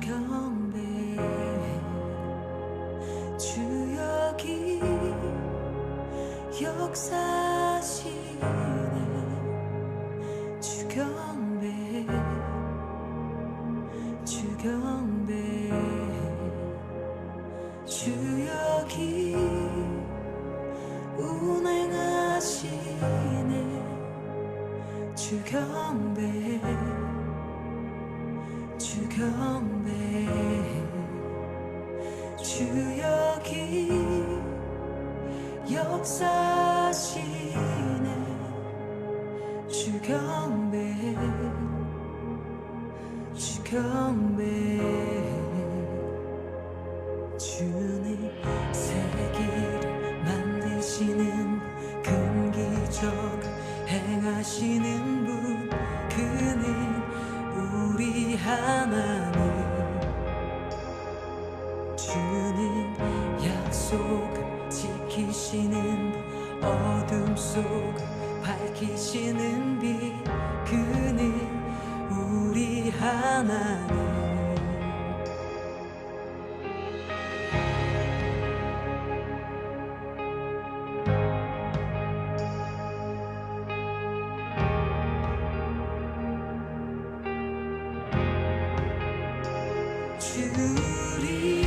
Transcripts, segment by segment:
주경배 주역이 역사시네 주경배 주경배 주역이 운행하시네 주경배 주경배 주역이 역사시네 주경배 주경배 주님 세계를 만드시는 큰 기적 행하시는 분 그는 우리 하나님 주는 약속 지키시는 분 어둠 속 밝히시는 빛 그는 우리 하나님 주리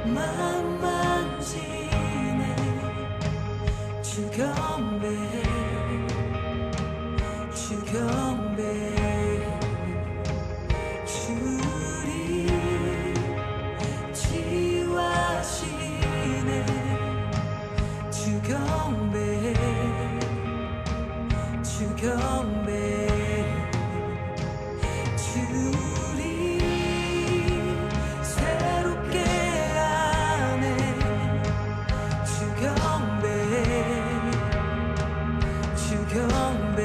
맘 만지네 주경배 주경배 주리 치유하시네 주경배 주경배 주리 새롭게 하네 주경배 주경배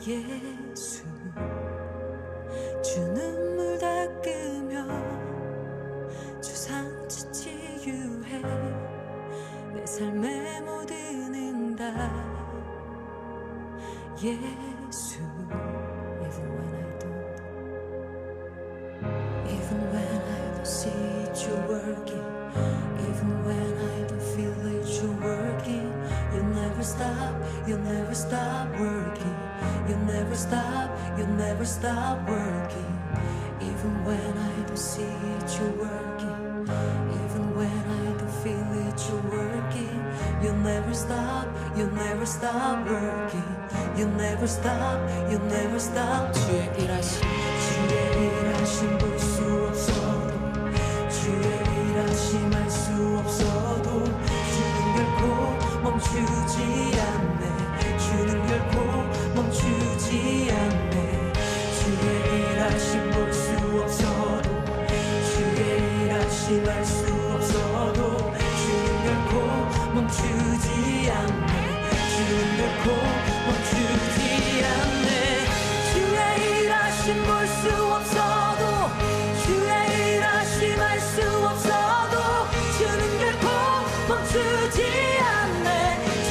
예수 주 눈물 닦으며 주 상처 치유해 내 삶의 모든 응답 예수 Even when I don't see it you're working Even when I don't feel it you're working You never stop working You never stop working Even when I don't see it you're working Even when I don't feel it you're working You never stop working You never stop 주의 일하심 볼 수 없어도 주의 일하심 알 수 없어도 주는 결코 멈추지 않네 주는 결코 멈추지 않네 주의 일하심 볼 수 없어도 주의 일하심 알 수 없어도 주는 결코 멈추지 않네 주는 결코 멈추지 않네 주의 일하심 볼 수 없어도 주의 일하심 알 수 없어도 주는 결코 멈추지 않네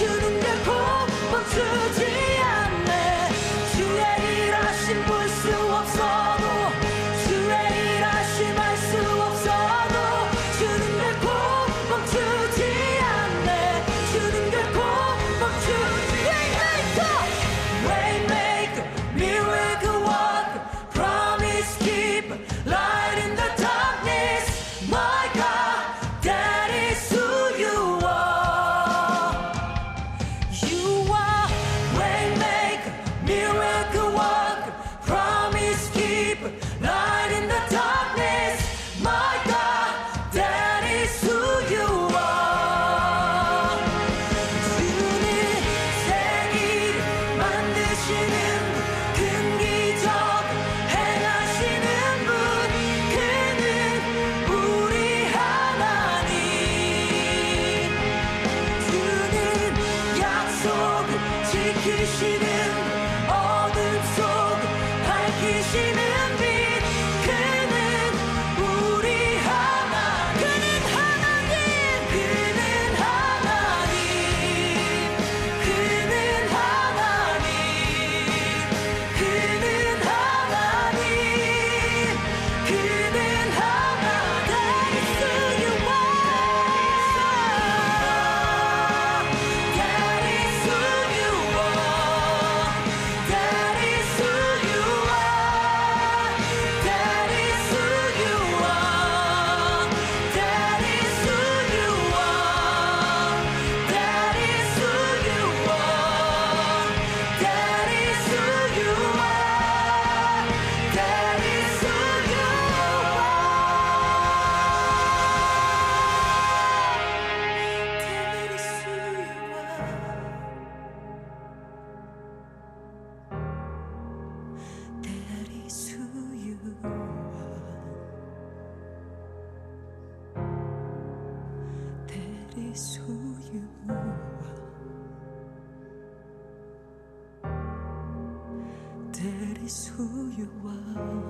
is who you are.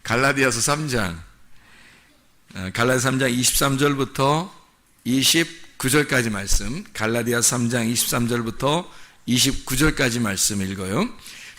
갈라디아서 3장, 갈라디아 3장 23절부터 29절까지 말씀, 갈라디아 3장 23절부터 29절까지 말씀 읽어요.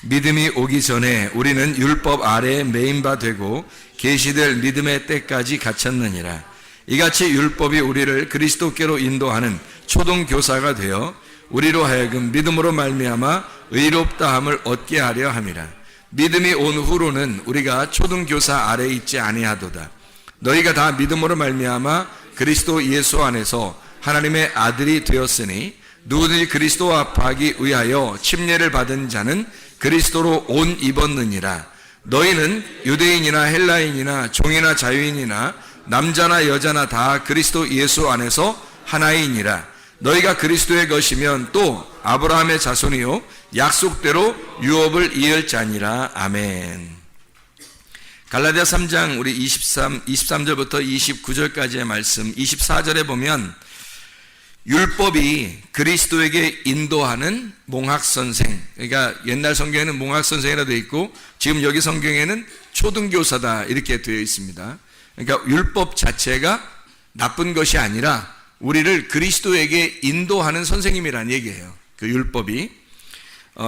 믿음이 오기 전에 우리는 율법 아래에 매인 바 되고 계시될 믿음의 때까지 갇혔느니라. 이같이 율법이 우리를 그리스도께로 인도하는 초등교사가 되어 우리로 하여금 믿음으로 말미암아 의롭다함을 얻게 하려 함이라. 믿음이 온 후로는 우리가 초등교사 아래에 있지 아니하도다. 너희가 다 믿음으로 말미암아 그리스도 예수 안에서 하나님의 아들이 되었으니 누구든지 그리스도와 합하기 위하여 침례를 받은 자는 그리스도로 옷 입었느니라. 너희는 유대인이나 헬라인이나 종이나 자유인이나 남자나 여자나 다 그리스도 예수 안에서 하나이니라. 너희가 그리스도의 것이면 또 아브라함의 자손이요 약속대로 유업을 이을 자니라. 아멘. 갈라디아 3장 우리 23절부터 29절까지의 말씀, 24절에 보면 율법이 그리스도에게 인도하는 몽학선생, 그러니까 옛날 성경에는 몽학선생이라 되어 있고 지금 여기 성경에는 초등교사다 이렇게 되어 있습니다. 그러니까 율법 자체가 나쁜 것이 아니라 우리를 그리스도에게 인도하는 선생님이라는 얘기예요. 그 율법이.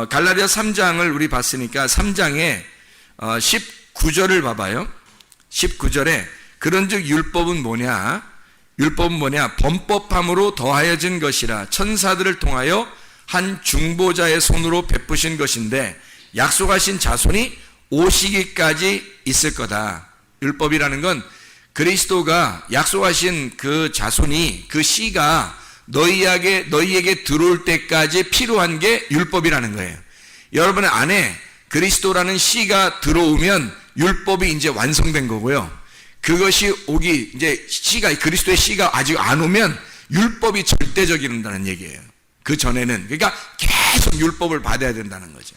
갈라디아 3장을 우리 봤으니까 3장에 19절을 봐봐요. 19절에 그런즉 율법은 뭐냐? 율법은 뭐냐? 범법함으로 더하여진 것이라 천사들을 통하여 한 중보자의 손으로 베푸신 것인데 약속하신 자손이 오시기까지 있을 거다. 율법이라는 건 그리스도가 약속하신 그 자손이, 그 씨가 너희에게 들어올 때까지 필요한 게 율법이라는 거예요. 여러분 안에 그리스도라는 씨가 들어오면 율법이 이제 완성된 거고요. 그것이 오기, 이제 그리스도의 씨가 아직 안 오면 율법이 절대적이라는 얘기예요. 그 전에는. 그러니까 계속 율법을 받아야 된다는 거죠.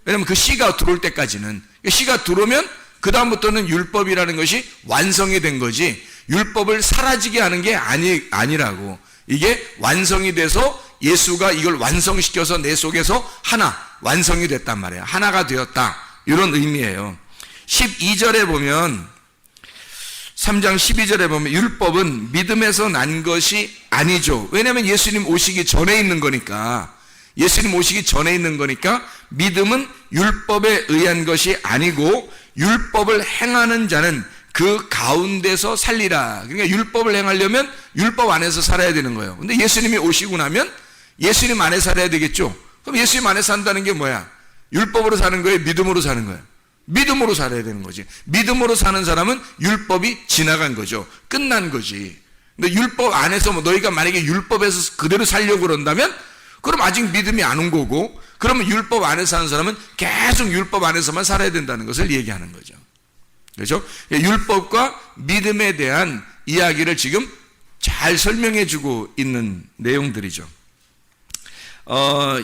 왜냐면 그 씨가 들어올 때까지는, 씨가 들어오면 그다음부터는 율법이라는 것이 완성이 된 거지, 율법을 사라지게 하는 게 아니라고. 이게 완성이 돼서 예수가 이걸 완성시켜서 내 속에서 하나, 완성이 됐단 말이에요. 하나가 되었다. 이런 의미예요. 12절에 보면, 3장 12절에 보면 율법은 믿음에서 난 것이 아니죠. 왜냐하면 예수님 오시기 전에 있는 거니까. 예수님 오시기 전에 있는 거니까 믿음은 율법에 의한 것이 아니고 율법을 행하는 자는 그 가운데서 살리라. 그러니까 율법을 행하려면 율법 안에서 살아야 되는 거예요. 근데 예수님이 오시고 나면 예수님 안에 살아야 되겠죠. 그럼 예수님 안에 산다는 게 뭐야? 율법으로 사는 거예요? 믿음으로 사는 거예요? 믿음으로 살아야 되는 거지. 믿음으로 사는 사람은 율법이 지나간 거죠. 끝난 거지. 근데 율법 안에서 너희가 만약에 율법에서 그대로 살려고 그런다면 그럼 아직 믿음이 안 온 거고, 그러면 율법 안에서 사는 사람은 계속 율법 안에서만 살아야 된다는 것을 얘기하는 거죠. 그렇죠? 율법과 믿음에 대한 이야기를 지금 잘 설명해 주고 있는 내용들이죠.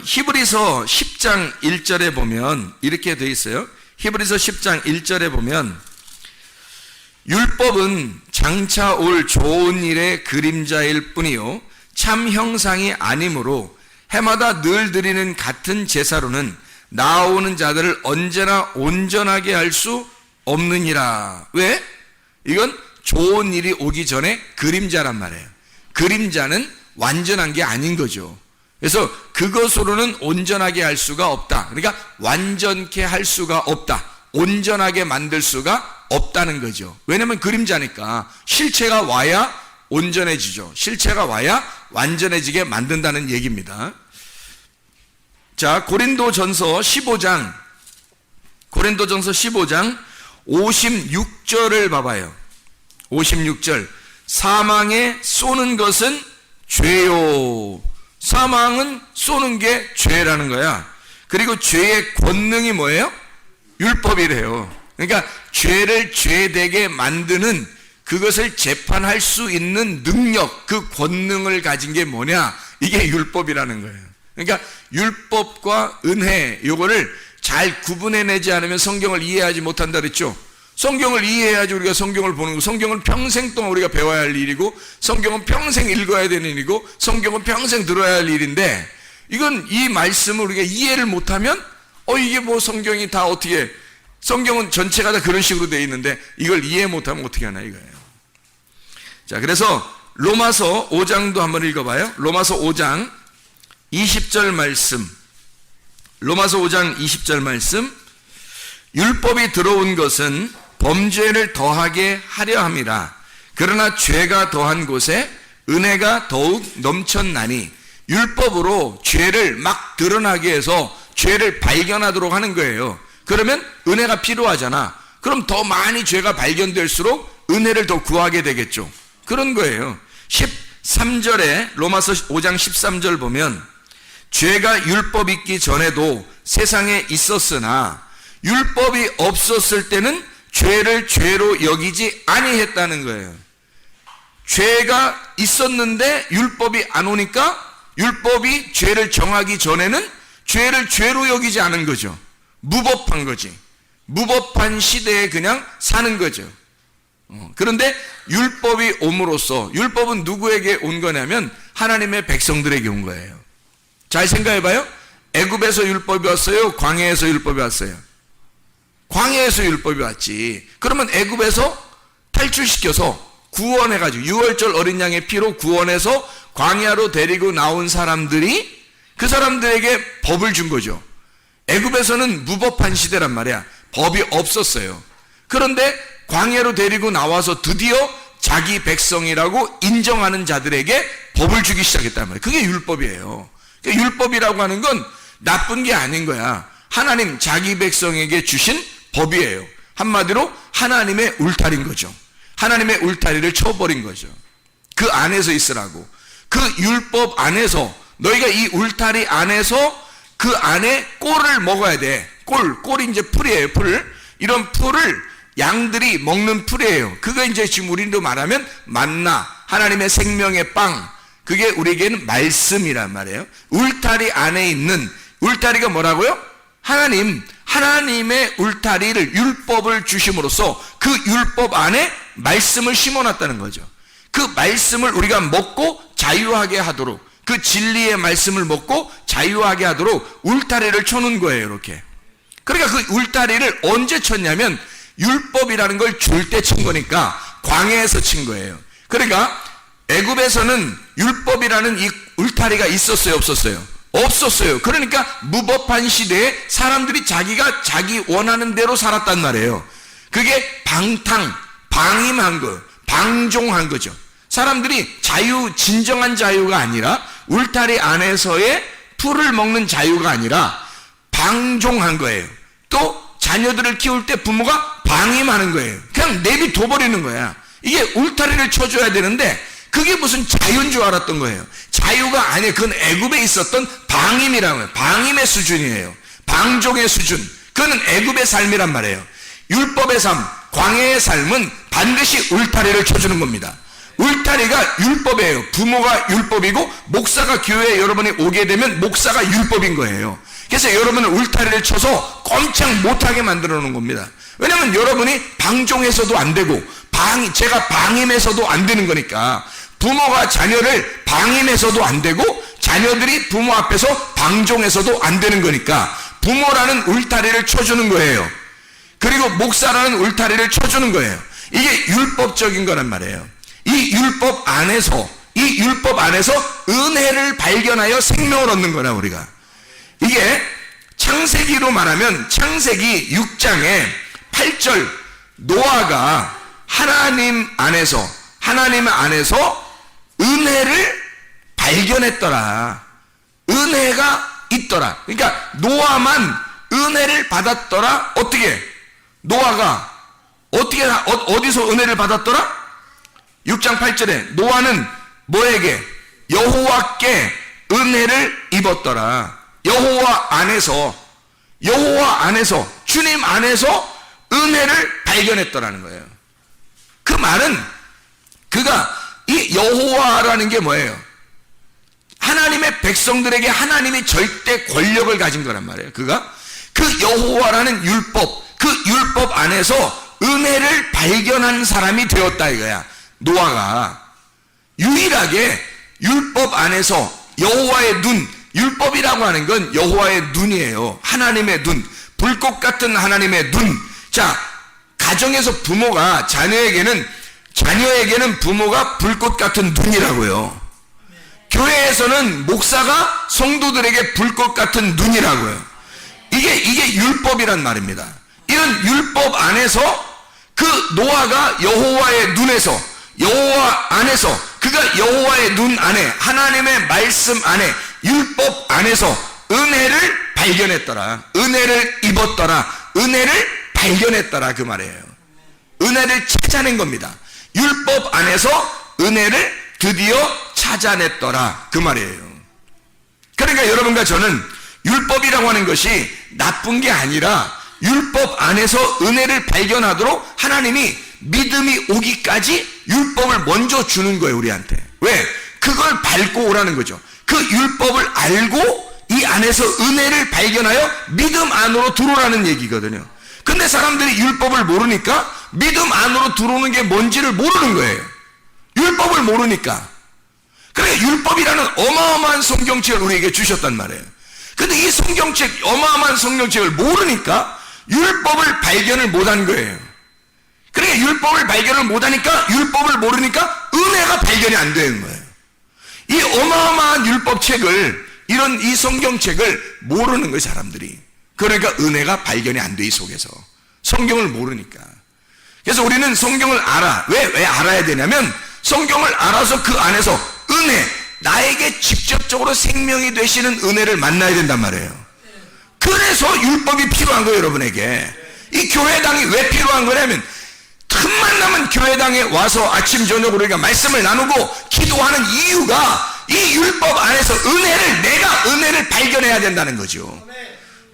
히브리서 10장 1절에 보면 이렇게 되어 있어요. 히브리서 10장 1절에 보면 율법은 장차 올 좋은 일의 그림자일 뿐이요 참 형상이 아니므로 해마다 늘 드리는 같은 제사로는 나아오는 자들을 언제나 온전하게 할 수 없느니라. 왜? 이건 좋은 일이 오기 전에 그림자란 말이에요. 그림자는 완전한 게 아닌 거죠. 그래서 그것으로는 온전하게 할 수가 없다. 그러니까 완전케 할 수가 없다. 온전하게 만들 수가 없다는 거죠. 왜냐하면 그림자니까 실체가 와야 온전해지죠. 실체가 와야 완전해지게 만든다는 얘기입니다. 자, 고린도전서 15장 56절을 봐봐요. 56절. 사망에 쏘는 것은 죄요. 사망은 쏘는 게 죄라는 거야. 그리고 죄의 권능이 뭐예요? 율법이래요. 그러니까 죄를 죄되게 만드는, 그것을 재판할 수 있는 능력, 그 권능을 가진 게 뭐냐? 이게 율법이라는 거예요. 그러니까 율법과 은혜, 요거를 잘 구분해내지 않으면 성경을 이해하지 못한다 그랬죠. 성경을 이해해야지 우리가 성경을 보는 거. 성경은 평생 동안 우리가 배워야 할 일이고, 성경은 평생 읽어야 되는 일이고, 성경은 평생 들어야 할 일인데, 이건 이 말씀을 우리가 이해를 못하면 이게 뭐 성경이 다 어떻게, 성경은 전체가 다 그런 식으로 되어 있는데 이걸 이해 못하면 어떻게 하나 이거예요. 자, 그래서 로마서 5장도 한번 읽어봐요. 로마서 5장 20절 말씀. 로마서 5장 20절 말씀. 율법이 들어온 것은 범죄를 더하게 하려 함이라. 그러나 죄가 더한 곳에 은혜가 더욱 넘쳤나니. 율법으로 죄를 막 드러나게 해서 죄를 발견하도록 하는 거예요. 그러면 은혜가 필요하잖아. 그럼 더 많이 죄가 발견될수록 은혜를 더 구하게 되겠죠. 그런 거예요. 13절에 로마서 5장 13절 보면 죄가 율법 있기 전에도 세상에 있었으나 율법이 없었을 때는 죄를 죄로 여기지 아니했다는 거예요. 죄가 있었는데 율법이 안 오니까 율법이 죄를 정하기 전에는 죄를 죄로 여기지 않은 거죠. 무법한 거지. 무법한 시대에 그냥 사는 거죠. 그런데 율법이 옴으로써, 율법은 누구에게 온 거냐면 하나님의 백성들에게 온 거예요. 잘 생각해봐요. 애굽에서 율법이 왔어요? 광야에서 율법이 왔어요? 광야에서 율법이 왔지. 그러면 애굽에서 탈출시켜서 구원해가지고 6월절 어린 양의 피로 구원해서 광야로 데리고 나온 사람들이 그 사람들에게 법을 준 거죠. 애굽에서는 무법한 시대란 말이야. 법이 없었어요. 그런데 광야로 데리고 나와서 드디어 자기 백성이라고 인정하는 자들에게 법을 주기 시작했단 말이에요. 그게 율법이에요. 그러니까 율법이라고 하는 건 나쁜 게 아닌 거야. 하나님 자기 백성에게 주신 법이에요. 한마디로 하나님의 울타리인 거죠. 하나님의 울타리를 쳐버린 거죠. 그 안에서 있으라고. 그 율법 안에서, 너희가 이 울타리 안에서 그 안에 꼴을 먹어야 돼. 꼴이 이제 풀이에요. 풀. 이런 풀을 양들이 먹는 풀이에요. 그거 이제 지금 우리도 말하면 만나, 하나님의 생명의 빵. 그게 우리에게는 말씀이란 말이에요. 울타리 안에 있는, 울타리가 뭐라고요? 하나님의 울타리를, 율법을 주심으로써 그 율법 안에 말씀을 심어놨다는 거죠. 그 말씀을 우리가 먹고 자유하게 하도록, 그 진리의 말씀을 먹고 자유하게 하도록 울타리를 쳐놓은 거예요. 이렇게. 그러니까 그 울타리를 언제 쳤냐면 율법이라는 걸 줄 때 친 거니까 광야에서 친 거예요. 그러니까 애굽에서는 율법이라는 이 울타리가 있었어요? 없었어요? 없었어요. 그러니까 무법한 시대에 사람들이 자기가 자기 원하는 대로 살았단 말이에요. 그게 방임한 거, 방종한 거죠. 사람들이 진정한 자유가 아니라, 울타리 안에서의 풀을 먹는 자유가 아니라 방종한 거예요. 또 자녀들을 키울 때 부모가 방임하는 거예요. 그냥 내비둬버리는 거야. 이게 울타리를 쳐줘야 되는데 그게 무슨 자유인 줄 알았던 거예요. 자유가 아니에요. 그건 애굽에 있었던 방임이라는 거예요. 방임의 수준이에요. 방종의 수준. 그거는 애굽의 삶이란 말이에요. 율법의 삶, 광야의 삶은 반드시 울타리를 쳐주는 겁니다. 울타리가 율법이에요. 부모가 율법이고 목사가 교회에 여러분이 오게 되면 목사가 율법인 거예요. 그래서 여러분을 울타리를 쳐서 꼼짝 못하게 만들어 놓은 겁니다. 왜냐하면 여러분이 방종해서도 안 되고 제가 방임해서도 안 되는 거니까. 부모가 자녀를 방임해서도 안 되고 자녀들이 부모 앞에서 방종해서도 안 되는 거니까 부모라는 울타리를 쳐주는 거예요. 그리고 목사라는 울타리를 쳐주는 거예요. 이게 율법적인 거란 말이에요. 이 율법 안에서 은혜를 발견하여 생명을 얻는 거라. 우리가 이게 창세기로 말하면 창세기 6장에 8절, 노아가 하나님 안에서 은혜를 발견했더라. 은혜가 있더라. 그러니까 노아만 은혜를 받았더라. 어떻게? 노아가 어디서 은혜를 받았더라? 6장 8절에 노아는 뭐에게? 여호와께 은혜를 입었더라. 여호와 안에서 주님 안에서 은혜를 발견했더라는 거예요. 그 말은 이 여호와라는 게 뭐예요? 하나님의 백성들에게 하나님이 절대 권력을 가진 거란 말이에요. 그 여호와라는 율법, 그 율법 안에서 은혜를 발견한 사람이 되었다 이거야. 노아가 유일하게 율법 안에서 여호와의 눈, 율법이라고 하는 건 여호와의 눈이에요. 하나님의 눈, 불꽃 같은 하나님의 눈. 자, 가정에서 부모가 자녀에게는 부모가 불꽃 같은 눈이라고요. 교회에서는 목사가 성도들에게 불꽃 같은 눈이라고요. 이게 율법이란 말입니다. 이런 율법 안에서 그 노아가 여호와의 눈에서, 여호와 안에서, 그가 여호와의 눈 안에, 하나님의 말씀 안에, 율법 안에서 은혜를 발견했더라. 은혜를 입었더라. 은혜를 발견했더라 그 말이에요. 은혜를 찾아낸 겁니다. 율법 안에서 은혜를 드디어 찾아냈더라 그 말이에요. 그러니까 여러분과 저는 율법이라고 하는 것이 나쁜 게 아니라 율법 안에서 은혜를 발견하도록 하나님이 믿음이 오기까지 율법을 먼저 주는 거예요 우리한테. 왜? 그걸 밟고 오라는 거죠. 그 율법을 알고 이 안에서 은혜를 발견하여 믿음 안으로 들어오라는 얘기거든요. 근데 사람들이 율법을 모르니까 믿음 안으로 들어오는 게 뭔지를 모르는 거예요. 율법을 모르니까. 그러니까 율법이라는 어마어마한 성경책을 우리에게 주셨단 말이에요. 근데 이 성경책, 어마어마한 성경책을 모르니까 율법을 발견을 못한 거예요. 그러니까 율법을 발견을 못하니까, 율법을 모르니까 은혜가 발견이 안 되는 거예요. 이 어마어마한 율법책을, 이런 이 성경책을 모르는 거예요 사람들이. 그러니까 은혜가 발견이 안 돼 이 속에서. 성경을 모르니까. 그래서 우리는 성경을 알아. 왜 알아야 되냐면 성경을 알아서 그 안에서 은혜, 나에게 직접적으로 생명이 되시는 은혜를 만나야 된단 말이에요. 그래서 율법이 필요한 거예요 여러분에게. 이 교회당이 왜 필요한 거냐면 틈만 나면 교회당에 와서 아침 저녁으로 우리가 말씀을 나누고 기도하는 이유가 이 율법 안에서 내가 은혜를 발견해야 된다는 거죠.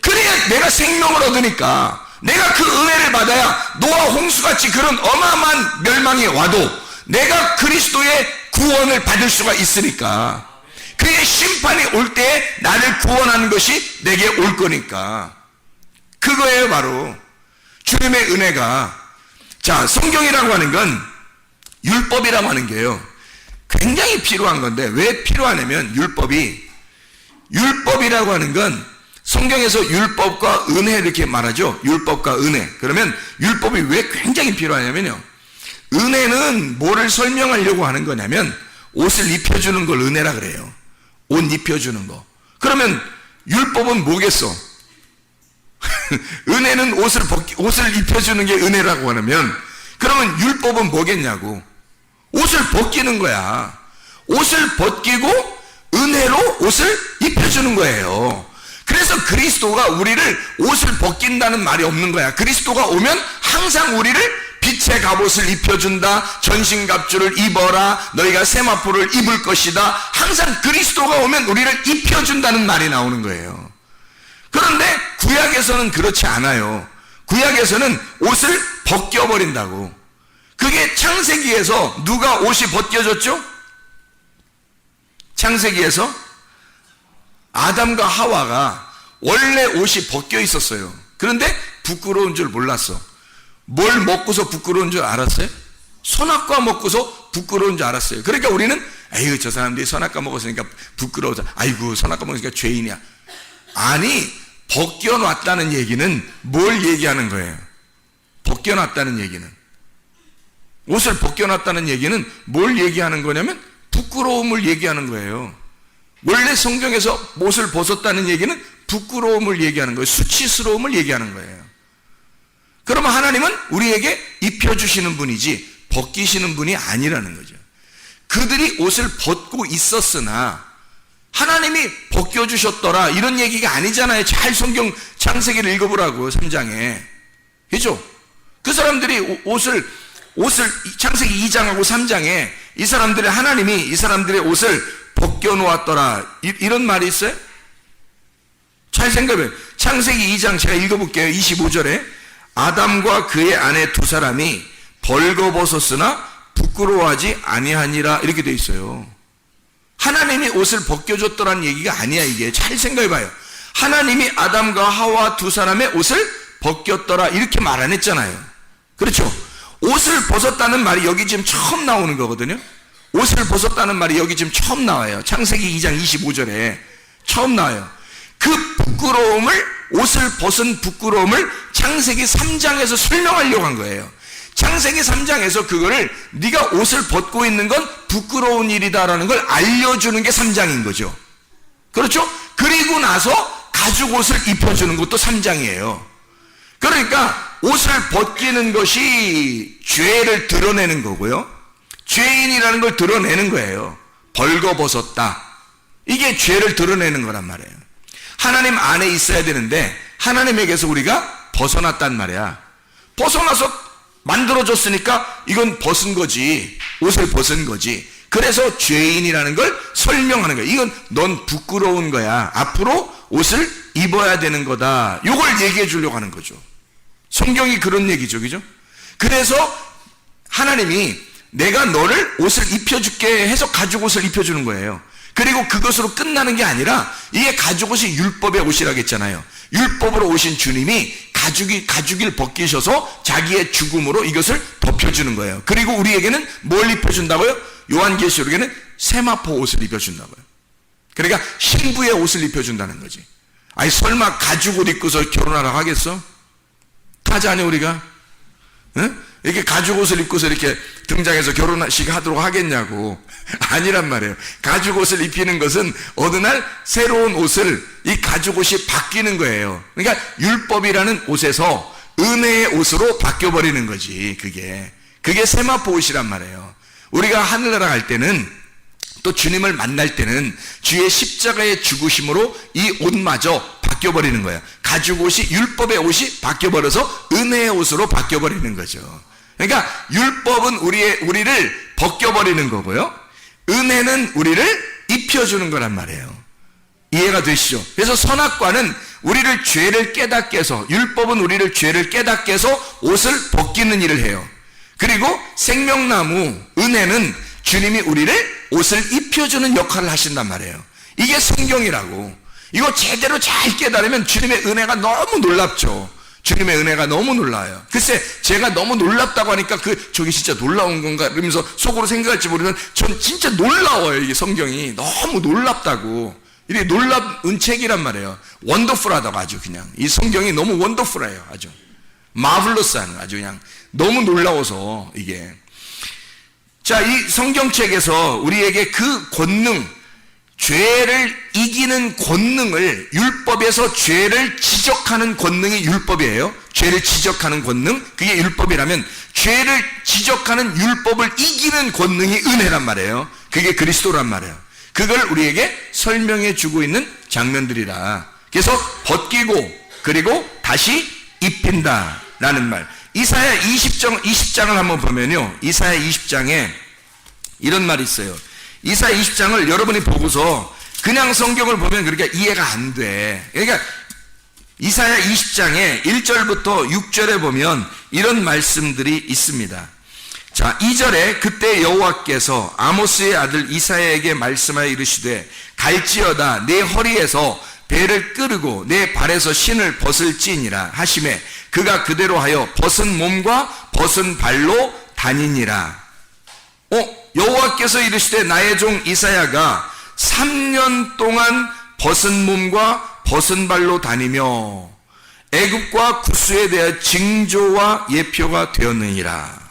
그래야 내가 생명을 얻으니까, 내가 그 은혜를 받아야 노아 홍수같이 그런 어마어마한 멸망이 와도 내가 그리스도의 구원을 받을 수가 있으니까, 그의 심판이 올 때 나를 구원하는 것이 내게 올 거니까. 그거예요 바로 주님의 은혜가. 자, 성경이라고 하는 건, 율법이라고 하는 게요 굉장히 필요한 건데, 왜 필요하냐면 율법이라고 하는 건 성경에서 율법과 은혜 이렇게 말하죠. 율법과 은혜. 그러면 율법이 왜 굉장히 필요하냐면요, 은혜는 뭐를 설명하려고 하는 거냐면 옷을 입혀주는 걸 은혜라 그래요. 옷 입혀주는 거. 그러면 율법은 뭐겠어? 은혜는 옷을 입혀주는 게 은혜라고 하면, 그러면 율법은 뭐겠냐고? 옷을 벗기는 거야. 옷을 벗기고 은혜로 옷을 입혀주는 거예요. 그래서 그리스도가 우리를 옷을 벗긴다는 말이 없는 거야. 그리스도가 오면 항상 우리를 빛의 갑옷을 입혀준다, 전신갑주를 입어라, 너희가 세마포를 입을 것이다. 항상 그리스도가 오면 우리를 입혀준다는 말이 나오는 거예요. 그런데 구약에서는 그렇지 않아요. 구약에서는 옷을 벗겨버린다고. 그게 창세기에서 누가 옷이 벗겨졌죠? 창세기에서 아담과 하와가 원래 옷이 벗겨 있었어요. 그런데 부끄러운 줄 몰랐어. 뭘 먹고서 부끄러운 줄 알았어요? 선악과 먹고서 부끄러운 줄 알았어요. 그러니까 우리는 에휴 저 사람들이 선악과 먹었으니까 부끄러워서, 아이고 선악과 먹으니까 죄인이야. 아니, 벗겨놨다는 얘기는 뭘 얘기하는 거예요? 벗겨놨다는 얘기는, 옷을 벗겨놨다는 얘기는 뭘 얘기하는 거냐면 부끄러움을 얘기하는 거예요. 원래 성경에서 옷을 벗었다는 얘기는 부끄러움을 얘기하는 거예요. 수치스러움을 얘기하는 거예요. 그러면 하나님은 우리에게 입혀주시는 분이지 벗기시는 분이 아니라는 거죠. 그들이 옷을 벗고 있었으나 하나님이 벗겨주셨더라 이런 얘기가 아니잖아요. 잘 성경 창세기를 읽어보라고 3장에. 그죠? 그 사람들이 옷을 창세기 2장하고 3장에 이 사람들의 하나님이 이 사람들의 옷을 벗겨놓았더라 이런 말이 있어요? 잘 생각해요. 창세기 2장 제가 읽어볼게요. 25절에 아담과 그의 아내 두 사람이 벌거벗었으나 부끄러워하지 아니하니라 이렇게 돼 있어요. 하나님이 옷을 벗겨줬더라는 얘기가 아니야. 이게 잘 생각해봐요. 하나님이 아담과 하와 두 사람의 옷을 벗겼더라 이렇게 말 안 했잖아요. 그렇죠? 옷을 벗었다는 말이 여기 지금 처음 나오는 거거든요. 옷을 벗었다는 말이 여기 지금 처음 나와요. 창세기 2장 25절에 처음 나와요. 그 부끄러움을, 옷을 벗은 부끄러움을 창세기 3장에서 설명하려고 한 거예요. 창세기 3장에서 그거를 네가 옷을 벗고 있는 건 부끄러운 일이다라는 걸 알려주는 게 3장인 거죠. 그렇죠? 그리고 나서 가죽 옷을 입혀주는 것도 3장이에요. 그러니까 옷을 벗기는 것이 죄를 드러내는 거고요. 죄인이라는 걸 드러내는 거예요. 벌거벗었다. 이게 죄를 드러내는 거란 말이에요. 하나님 안에 있어야 되는데 하나님에게서 우리가 벗어났단 말이야. 벗어나서 만들어줬으니까 이건 벗은 거지. 옷을 벗은 거지. 그래서 죄인이라는 걸 설명하는 거야. 이건 넌 부끄러운 거야. 앞으로 옷을 입어야 되는 거다. 이걸 얘기해 주려고 하는 거죠. 성경이 그런 얘기죠. 그죠? 그래서 하나님이 내가 너를 옷을 입혀줄게 해서 가죽 옷을 입혀주는 거예요. 그리고 그것으로 끝나는 게 아니라 이게 가죽 옷이 율법의 옷이라고 했잖아요. 율법으로 오신 주님이 가죽을 벗기셔서 자기의 죽음으로 이것을 덮여주는 거예요. 그리고 우리에게는 뭘 입혀준다고요? 요한계시록에는 세마포 옷을 입혀준다고요. 그러니까 신부의 옷을 입혀준다는 거지. 아니 설마 가죽 옷 입고서 결혼하라고 하겠어? 타자냐 우리가? 응? 이렇게 가죽 옷을 입고서 이렇게 등장해서 결혼식 하도록 하겠냐고. 아니란 말이에요. 가죽 옷을 입히는 것은 어느 날 새로운 옷을, 이 가죽 옷이 바뀌는 거예요. 그러니까 율법이라는 옷에서 은혜의 옷으로 바뀌어버리는 거지. 그게 세마포 옷이란 말이에요. 우리가 하늘나라 갈 때는, 또 주님을 만날 때는 주의 십자가의 죽으심으로 이 옷마저 바뀌어버리는 거예요. 가죽 옷이, 율법의 옷이 바뀌어버려서 은혜의 옷으로 바뀌어버리는 거죠. 그러니까 율법은 우리를 벗겨버리는 거고요. 은혜는 우리를 입혀주는 거란 말이에요. 이해가 되시죠? 그래서 선악과는 우리를 죄를 깨닫게 해서, 율법은 우리를 죄를 깨닫게 해서 옷을 벗기는 일을 해요. 그리고 생명나무, 은혜는 주님이 우리를 옷을 입혀주는 역할을 하신단 말이에요. 이게 성경이라고. 이거 제대로 잘 깨달으면 주님의 은혜가 너무 놀랍죠. 주님의 은혜가 너무 놀라요. 글쎄 제가 너무 놀랍다고 하니까 저게 진짜 놀라운 건가 이러면서 속으로 생각할지 모르지만 전 진짜 놀라워요. 이게 성경이 너무 놀랍다고. 이게 놀라운 책이란 말이에요. 원더풀하다고. 아주 그냥 이 성경이 너무 원더풀해요. 아주 마블러스한, 아주 그냥 너무 놀라워서. 이게 자, 이 성경책에서 우리에게 그 권능, 죄를 이기는 권능을, 율법에서 죄를 지적하는 권능이 율법이에요. 죄를 지적하는 권능, 그게 율법이라면 죄를 지적하는 율법을 이기는 권능이 은혜란 말이에요. 그게 그리스도란 말이에요. 그걸 우리에게 설명해 주고 있는 장면들이라. 그래서 벗기고 그리고 다시 입힌다라는 말. 이사야 20장을 한번 보면요, 이사야 20장에 이런 말이 있어요. 이사야 20장을 여러분이 보고서 그냥 성경을 보면 그렇게 이해가 안 돼. 그러니까 이사야 20장에 1절부터 6절에 보면 이런 말씀들이 있습니다. 자, 2절에 그때 여호와께서 아모스의 아들 이사야에게 말씀하여 이르시되 갈지어다 내 허리에서 배를 끄르고 내 발에서 신을 벗을지니라 하시매 그가 그대로 하여 벗은 몸과 벗은 발로 다니니라. 여호와께서 이르시되 나의 종 이사야가 3년 동안 벗은 몸과 벗은 발로 다니며 애굽과 구스에 대한 징조와 예표가 되었느니라.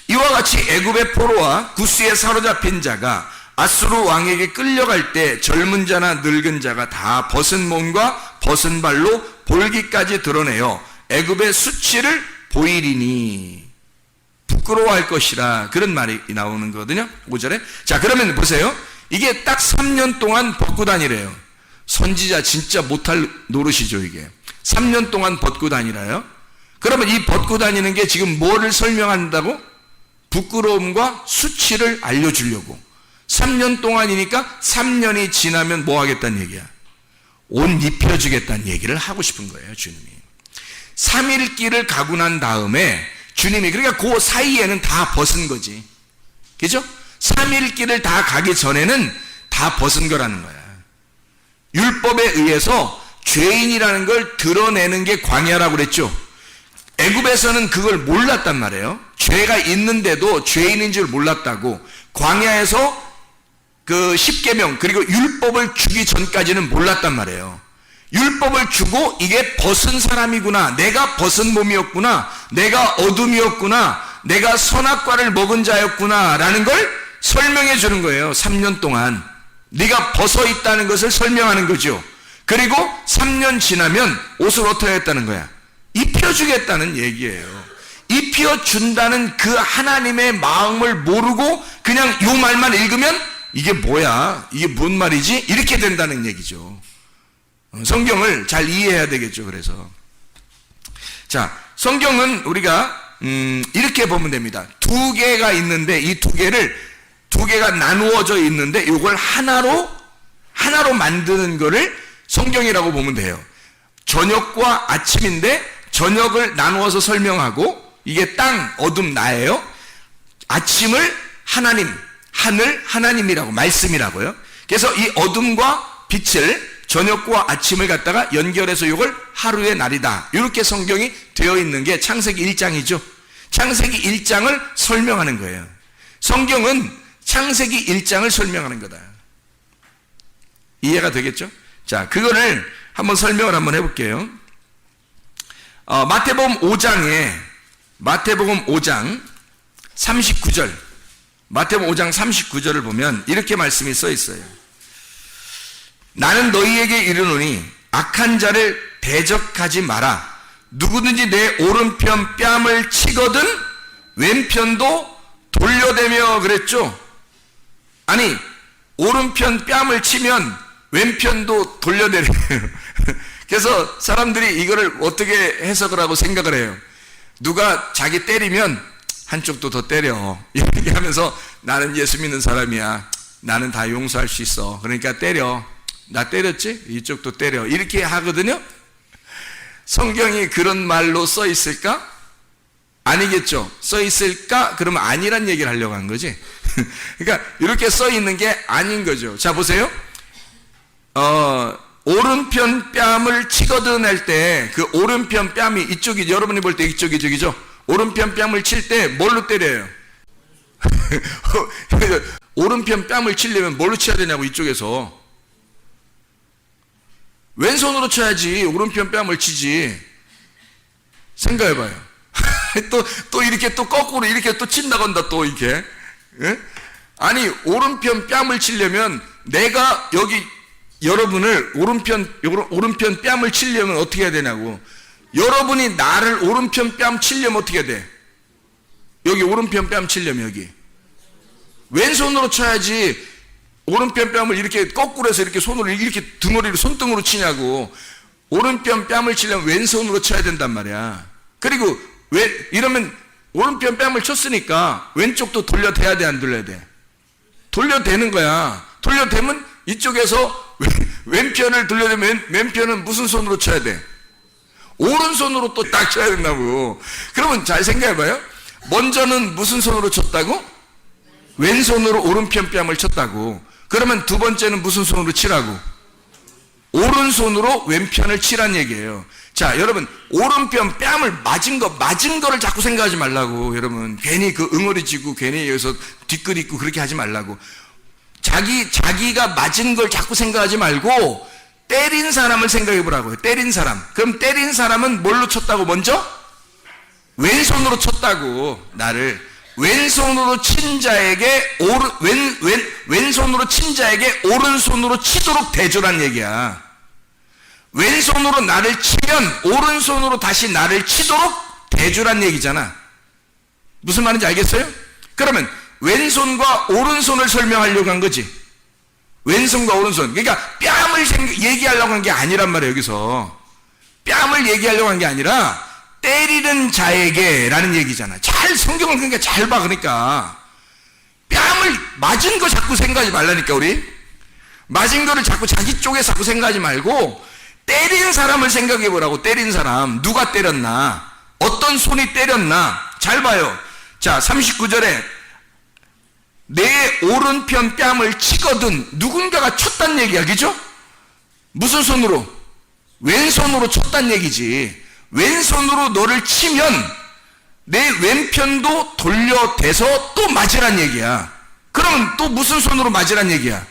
이와 같이 애굽의 포로와 구스에 사로잡힌 자가 아수르 왕에게 끌려갈 때 젊은 자나 늙은 자가 다 벗은 몸과 벗은 발로 볼기까지 드러내어 애굽의 수치를 보이리니 부끄러워할 것이라. 그런 말이 나오는 거거든요. 5절에. 자, 그러면 보세요. 이게 딱 3년 동안 벗고 다니래요. 선지자 진짜 못할 노릇이죠. 이게 3년 동안 벗고 다니라요. 그러면 이 벗고 다니는 게 지금 뭐를 설명한다고? 부끄러움과 수치를 알려주려고. 3년 동안이니까 3년이 지나면 뭐 하겠다는 얘기야? 옷 입혀주겠다는 얘기를 하고 싶은 거예요. 주님이 3일 길을 가고 난 다음에 주님이, 그러니까 그 사이에는 다 벗은 거지. 그죠? 3일 길을 다 가기 전에는 다 벗은 거라는 거야. 율법에 의해서 죄인이라는 걸 드러내는 게 광야라고 그랬죠. 애굽에서는 그걸 몰랐단 말이에요. 죄가 있는데도 죄인인 줄 몰랐다고. 광야에서 그 십계명 그리고 율법을 주기 전까지는 몰랐단 말이에요. 율법을 주고 이게 벗은 사람이구나, 내가 벗은 몸이었구나, 내가 어둠이었구나, 내가 선악과를 먹은 자였구나 라는 걸 설명해 주는 거예요. 3년 동안 네가 벗어 있다는 것을 설명하는 거죠. 그리고 3년 지나면 옷을 어떻게 했다는 거야? 입혀주겠다는 얘기예요. 입혀준다는 그 하나님의 마음을 모르고 그냥 요 말만 읽으면 이게 뭐야? 이게 뭔 말이지? 이렇게 된다는 얘기죠. 성경을 잘 이해해야 되겠죠. 그래서 자, 성경은 우리가 이렇게 보면 됩니다. 두 개가 있는데 이 두 개가 나누어져 있는데 이걸 하나로 만드는 거를 성경이라고 보면 돼요. 저녁과 아침인데 저녁을 나누어서 설명하고 이게 땅, 어둠, 나예요. 아침을 하나님, 하늘, 하나님이라고, 말씀이라고요. 그래서 이 어둠과 빛을, 저녁과 아침을 갖다가 연결해서 이걸 하루의 날이다, 이렇게 성경이 되어 있는 게 창세기 1장이죠. 창세기 1장을 설명하는 거예요. 성경은 창세기 1장을 설명하는 거다. 이해가 되겠죠? 자, 그거를 한번 설명을 한번 해볼게요. 마태복음 5장 39절, 마태복음 5장 39절을 보면 이렇게 말씀이 써 있어요. 나는 너희에게 이르노니 악한 자를 대적하지 마라. 누구든지 내 오른편 뺨을 치거든 왼편도 돌려대며, 그랬죠? 아니, 오른편 뺨을 치면 왼편도 돌려대래요. 그래서 사람들이 이거를 어떻게 해석을 하고 생각을 해요. 누가 자기 때리면 한쪽도 더 때려, 이렇게 하면서 나는 예수 믿는 사람이야, 나는 다 용서할 수 있어, 그러니까 때려, 나 때렸지? 이쪽도 때려, 이렇게 하거든요. 성경이 그런 말로 써 있을까? 아니겠죠. 써 있을까? 그러면 아니란 얘기를 하려고 한 거지. 그러니까 이렇게 써 있는 게 아닌 거죠. 자, 보세요. 오른편 뺨을 치거든 할 때 그 오른편 뺨이 이쪽이, 여러분이 볼 때 이쪽이 저기죠. 오른편 뺨을 칠 때 뭘로 때려요? 오른편 뺨을 치려면 뭘로 쳐야 되냐고, 이쪽에서. 왼손으로 쳐야지 오른편 뺨을 치지. 생각해봐요. 또 이렇게 또 거꾸로 이렇게 또 친다고 한다, 또 이렇게. 예? 아니, 오른편 뺨을 치려면 내가 여기 여러분을 오른편 뺨을 치려면 어떻게 해야 되냐고. 여러분이 나를 오른편 뺨 치려면 어떻게 해야 돼? 여기 오른편 뺨 치려면 여기 왼손으로 쳐야지. 오른편 뺨을 이렇게 거꾸로 해서 이렇게 손으로 이렇게 등허리를 손등으로 치냐고. 오른편 뺨을 치려면 왼손으로 쳐야 된단 말이야. 그리고 이러면 오른편 뺨을 쳤으니까 왼쪽도 돌려대야 돼, 안 돌려야 돼? 돌려대는 거야. 돌려대면 이쪽에서 왼편을 돌려대면 왼편은 무슨 손으로 쳐야 돼? 오른손으로 또 딱 쳐야 된다고. 그러면 잘 생각해봐요. 먼저는 무슨 손으로 쳤다고? 왼손으로 오른편 뺨을 쳤다고. 그러면 두 번째는 무슨 손으로 치라고? 오른손으로 왼편을 치란 얘기예요. 자, 여러분, 오른편 뺨을 맞은 거를 자꾸 생각하지 말라고. 여러분, 괜히 그 응어리지고 괜히 여기서 뒷글 있고 그렇게 하지 말라고. 자기가 맞은 걸 자꾸 생각하지 말고 때린 사람을 생각해 보라고요. 때린 사람. 그럼 때린 사람은 뭘로 쳤다고? 먼저 왼손으로 쳤다고. 나를 왼손으로 친 자에게 왼손으로 친 자에게 오른손으로 치도록 대조란 얘기야. 왼손으로 나를 치면 오른손으로 다시 나를 치도록 대조란 얘기잖아. 무슨 말인지 알겠어요? 그러면 왼손과 오른손을 설명하려고 한 거지. 왼손과 오른손. 그러니까 뺨을 얘기하려고 한 게 아니란 말이에요. 여기서 뺨을 얘기하려고 한 게 아니라 때리는 자에게 라는 얘기잖아. 잘 성경을 그러니까 잘 봐. 그러니까 뺨을 맞은 거 자꾸 생각하지 말라니까. 우리 맞은 거를 자꾸 자기 쪽에 자꾸 생각하지 말고 때린 사람을 생각해 보라고. 때린 사람, 누가 때렸나, 어떤 손이 때렸나. 잘 봐요. 자, 39절에 내 오른편 뺨을 치거든. 누군가가 쳤단 얘기야, 그죠? 무슨 손으로? 왼손으로 쳤단 얘기지. 왼손으로 너를 치면 내 왼편도 돌려대서 또 맞으란 얘기야. 그러면 또 무슨 손으로 맞으란 얘기야?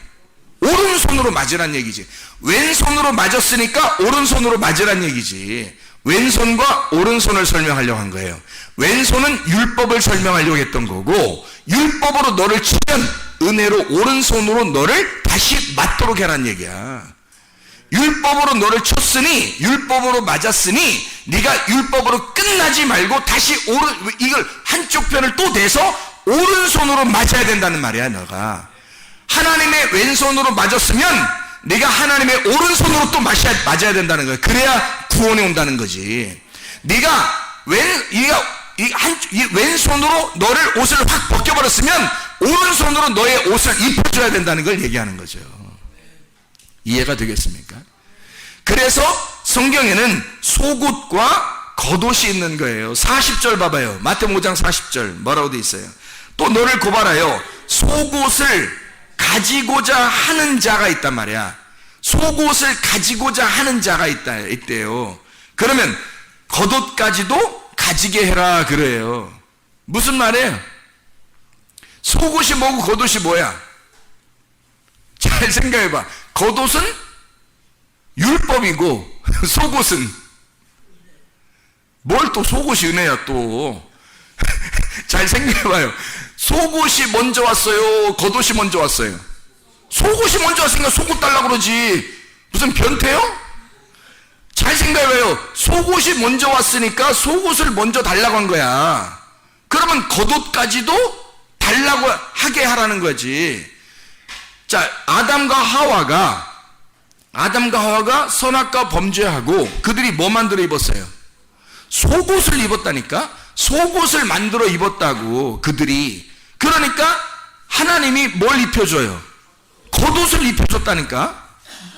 오른손으로 맞으란 얘기지. 왼손으로 맞았으니까 오른손으로 맞으란 얘기지. 왼손과 오른손을 설명하려고 한 거예요. 왼손은 율법을 설명하려고 했던 거고, 율법으로 너를 치면 은혜로 오른손으로 너를 다시 맞도록 해란 얘기야. 율법으로 너를 쳤으니, 율법으로 맞았으니 네가 율법으로 끝나지 말고 다시 이걸 한쪽 편을 또 대서 오른손으로 맞아야 된다는 말이야. 너가 하나님의 왼손으로 맞았으면 네가 하나님의 오른손으로 또 맞아야 된다는 거야. 그래야 구원이 온다는 거지. 네가 왼손으로 너를 옷을 확 벗겨버렸으면 오른손으로 너의 옷을 입혀줘야 된다는 걸 얘기하는 거죠. 이해가 되겠습니까? 그래서 성경에는 속옷과 겉옷이 있는 거예요. 40절 봐봐요. 마태복음 5장 40절 뭐라고 돼 있어요? 또 너를 고발하여 속옷을 가지고자 하는 자가 있단 말이야. 속옷을 가지고자 하는 자가 있대요. 그러면 겉옷까지도 가지게 해라 그래요. 무슨 말이에요? 속옷이 뭐고 겉옷이 뭐야? 잘 생각해봐. 겉옷은 율법이고 속옷은 뭘 또 속옷이 은혜야 또. 잘 생각해봐요. 속옷이 먼저 왔어요? 겉옷이 먼저 왔어요? 속옷이 먼저 왔으니까 속옷 달라고 그러지. 무슨 변태요? 잘 생각해봐요. 속옷이 먼저 왔으니까 속옷을 먼저 달라고 한 거야. 그러면 겉옷까지도 달라고 하게 하라는 거지. 자, 아담과 하와가 선악과 범죄하고 그들이 뭐 만들어 입었어요? 속옷을 입었다니까? 속옷을 만들어 입었다고 그들이. 그러니까 하나님이 뭘 입혀줘요? 겉옷을 입혀줬다니까?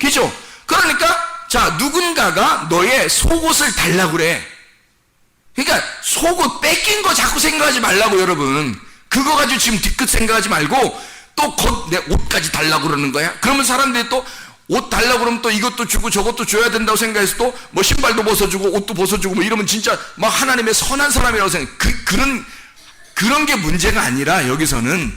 그죠? 그러니까 자, 누군가가 너의 속옷을 달라고 그래. 그러니까 속옷 뺏긴 거 자꾸 생각하지 말라고 여러분. 그거 가지고 지금 뒤끝 생각하지 말고 또 내 옷까지 달라고 그러는 거야. 그러면 사람들이 또 옷 달라고 그러면 또 이것도 주고 저것도 줘야 된다고 생각해서 또 뭐 신발도 벗어주고 옷도 벗어주고 뭐 이러면 진짜 막 하나님의 선한 사람이라고 생각. 그런 게 문제가 아니라 여기서는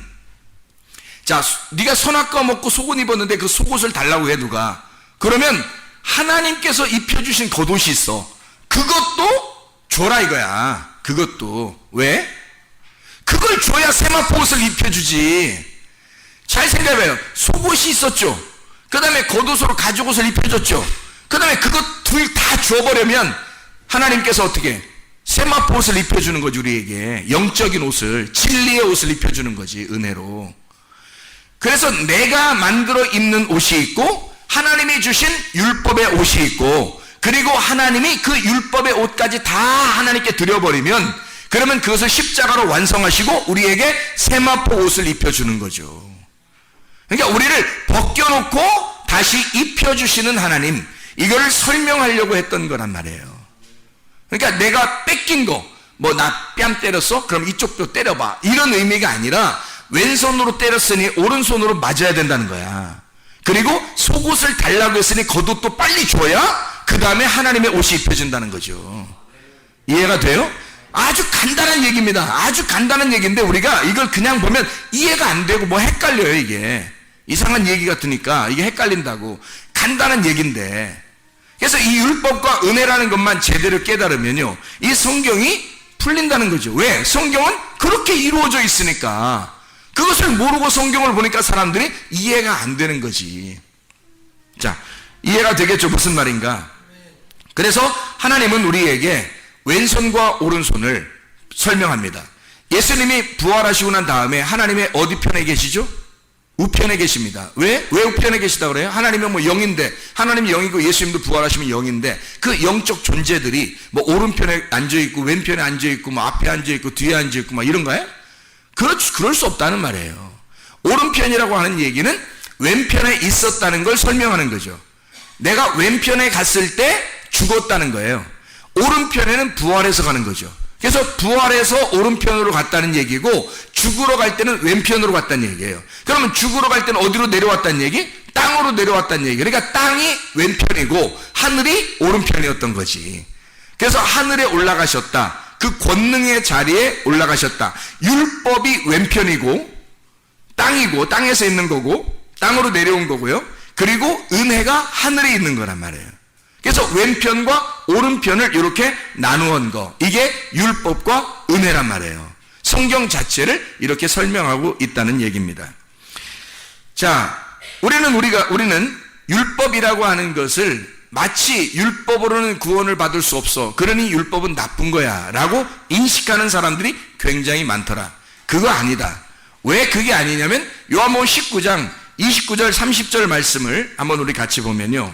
자, 네가 선악과 먹고 속옷 입었는데 그 속옷을 달라고 해 누가. 그러면 하나님께서 입혀주신 겉옷이 있어. 그것도 줘라 이거야. 그것도. 왜? 그걸 줘야 세마포 옷을 입혀주지. 잘 생각해봐요. 속옷이 있었죠. 그 다음에 겉옷으로 가죽옷을 입혀줬죠. 그 다음에 그것 둘 다 줘버리면 하나님께서 어떻게 세마포 옷을 입혀주는 거지. 우리에게 영적인 옷을, 진리의 옷을 입혀주는 거지. 은혜로. 그래서 내가 만들어 입는 옷이 있고 하나님이 주신 율법의 옷이 있고, 그리고 하나님이 그 율법의 옷까지 다 하나님께 드려버리면 그러면 그것을 십자가로 완성하시고 우리에게 세마포 옷을 입혀주는 거죠. 그러니까 우리를 벗겨놓고 다시 입혀주시는 하나님, 이거를 설명하려고 했던 거란 말이에요. 그러니까 내가 뺏긴 거, 뭐 나 뺨 때렸어? 그럼 이쪽도 때려봐, 이런 의미가 아니라 왼손으로 때렸으니 오른손으로 맞아야 된다는 거야. 그리고 속옷을 달라고 했으니 겉옷도 빨리 줘야 그 다음에 하나님의 옷이 입혀진다는 거죠. 이해가 돼요? 아주 간단한 얘기입니다. 아주 간단한 얘기인데 우리가 이걸 그냥 보면 이해가 안 되고 뭐 헷갈려요. 이게 이상한 얘기 같으니까 이게 헷갈린다고. 간단한 얘기인데, 그래서 이 율법과 은혜라는 것만 제대로 깨달으면요 이 성경이 풀린다는 거죠. 왜? 성경은 그렇게 이루어져 있으니까. 그것을 모르고 성경을 보니까 사람들이 이해가 안 되는 거지. 자, 이해가 되겠죠? 무슨 말인가? 그래서 하나님은 우리에게 왼손과 오른손을 설명합니다. 예수님이 부활하시고 난 다음에 하나님의 어디 편에 계시죠? 우편에 계십니다. 왜 우편에 계시다고 그래요? 하나님은 뭐 영인데, 하나님이 영이고 예수님도 부활하시면 영인데 그 영적 존재들이 뭐 오른편에 앉아있고 왼편에 앉아있고 뭐 앞에 앉아있고 뒤에 앉아있고 막 이런가요? 그럴 수 없다는 말이에요. 오른편이라고 하는 얘기는 왼편에 있었다는 걸 설명하는 거죠. 내가 왼편에 갔을 때 죽었다는 거예요. 오른편에는 부활해서 가는 거죠. 그래서 부활해서 오른편으로 갔다는 얘기고 죽으러 갈 때는 왼편으로 갔다는 얘기예요. 그러면 죽으러 갈 때는 어디로 내려왔다는 얘기? 땅으로 내려왔다는 얘기. 그러니까 땅이 왼편이고 하늘이 오른편이었던 거지. 그래서 하늘에 올라가셨다. 그 권능의 자리에 올라가셨다. 율법이 왼편이고 땅이고 땅에서 있는 거고 땅으로 내려온 거고요. 그리고 은혜가 하늘에 있는 거란 말이에요. 그래서 왼편과 오른편을 이렇게 나누은 거, 이게 율법과 은혜란 말이에요. 성경 자체를 이렇게 설명하고 있다는 얘기입니다. 자, 우리는 율법이라고 하는 것을 마치 율법으로는 구원을 받을 수 없어, 그러니 율법은 나쁜 거야 라고 인식하는 사람들이 굉장히 많더라. 그거 아니다. 왜 그게 아니냐면 요한복음 19장 29절 30절 말씀을 한번 우리 같이 보면요,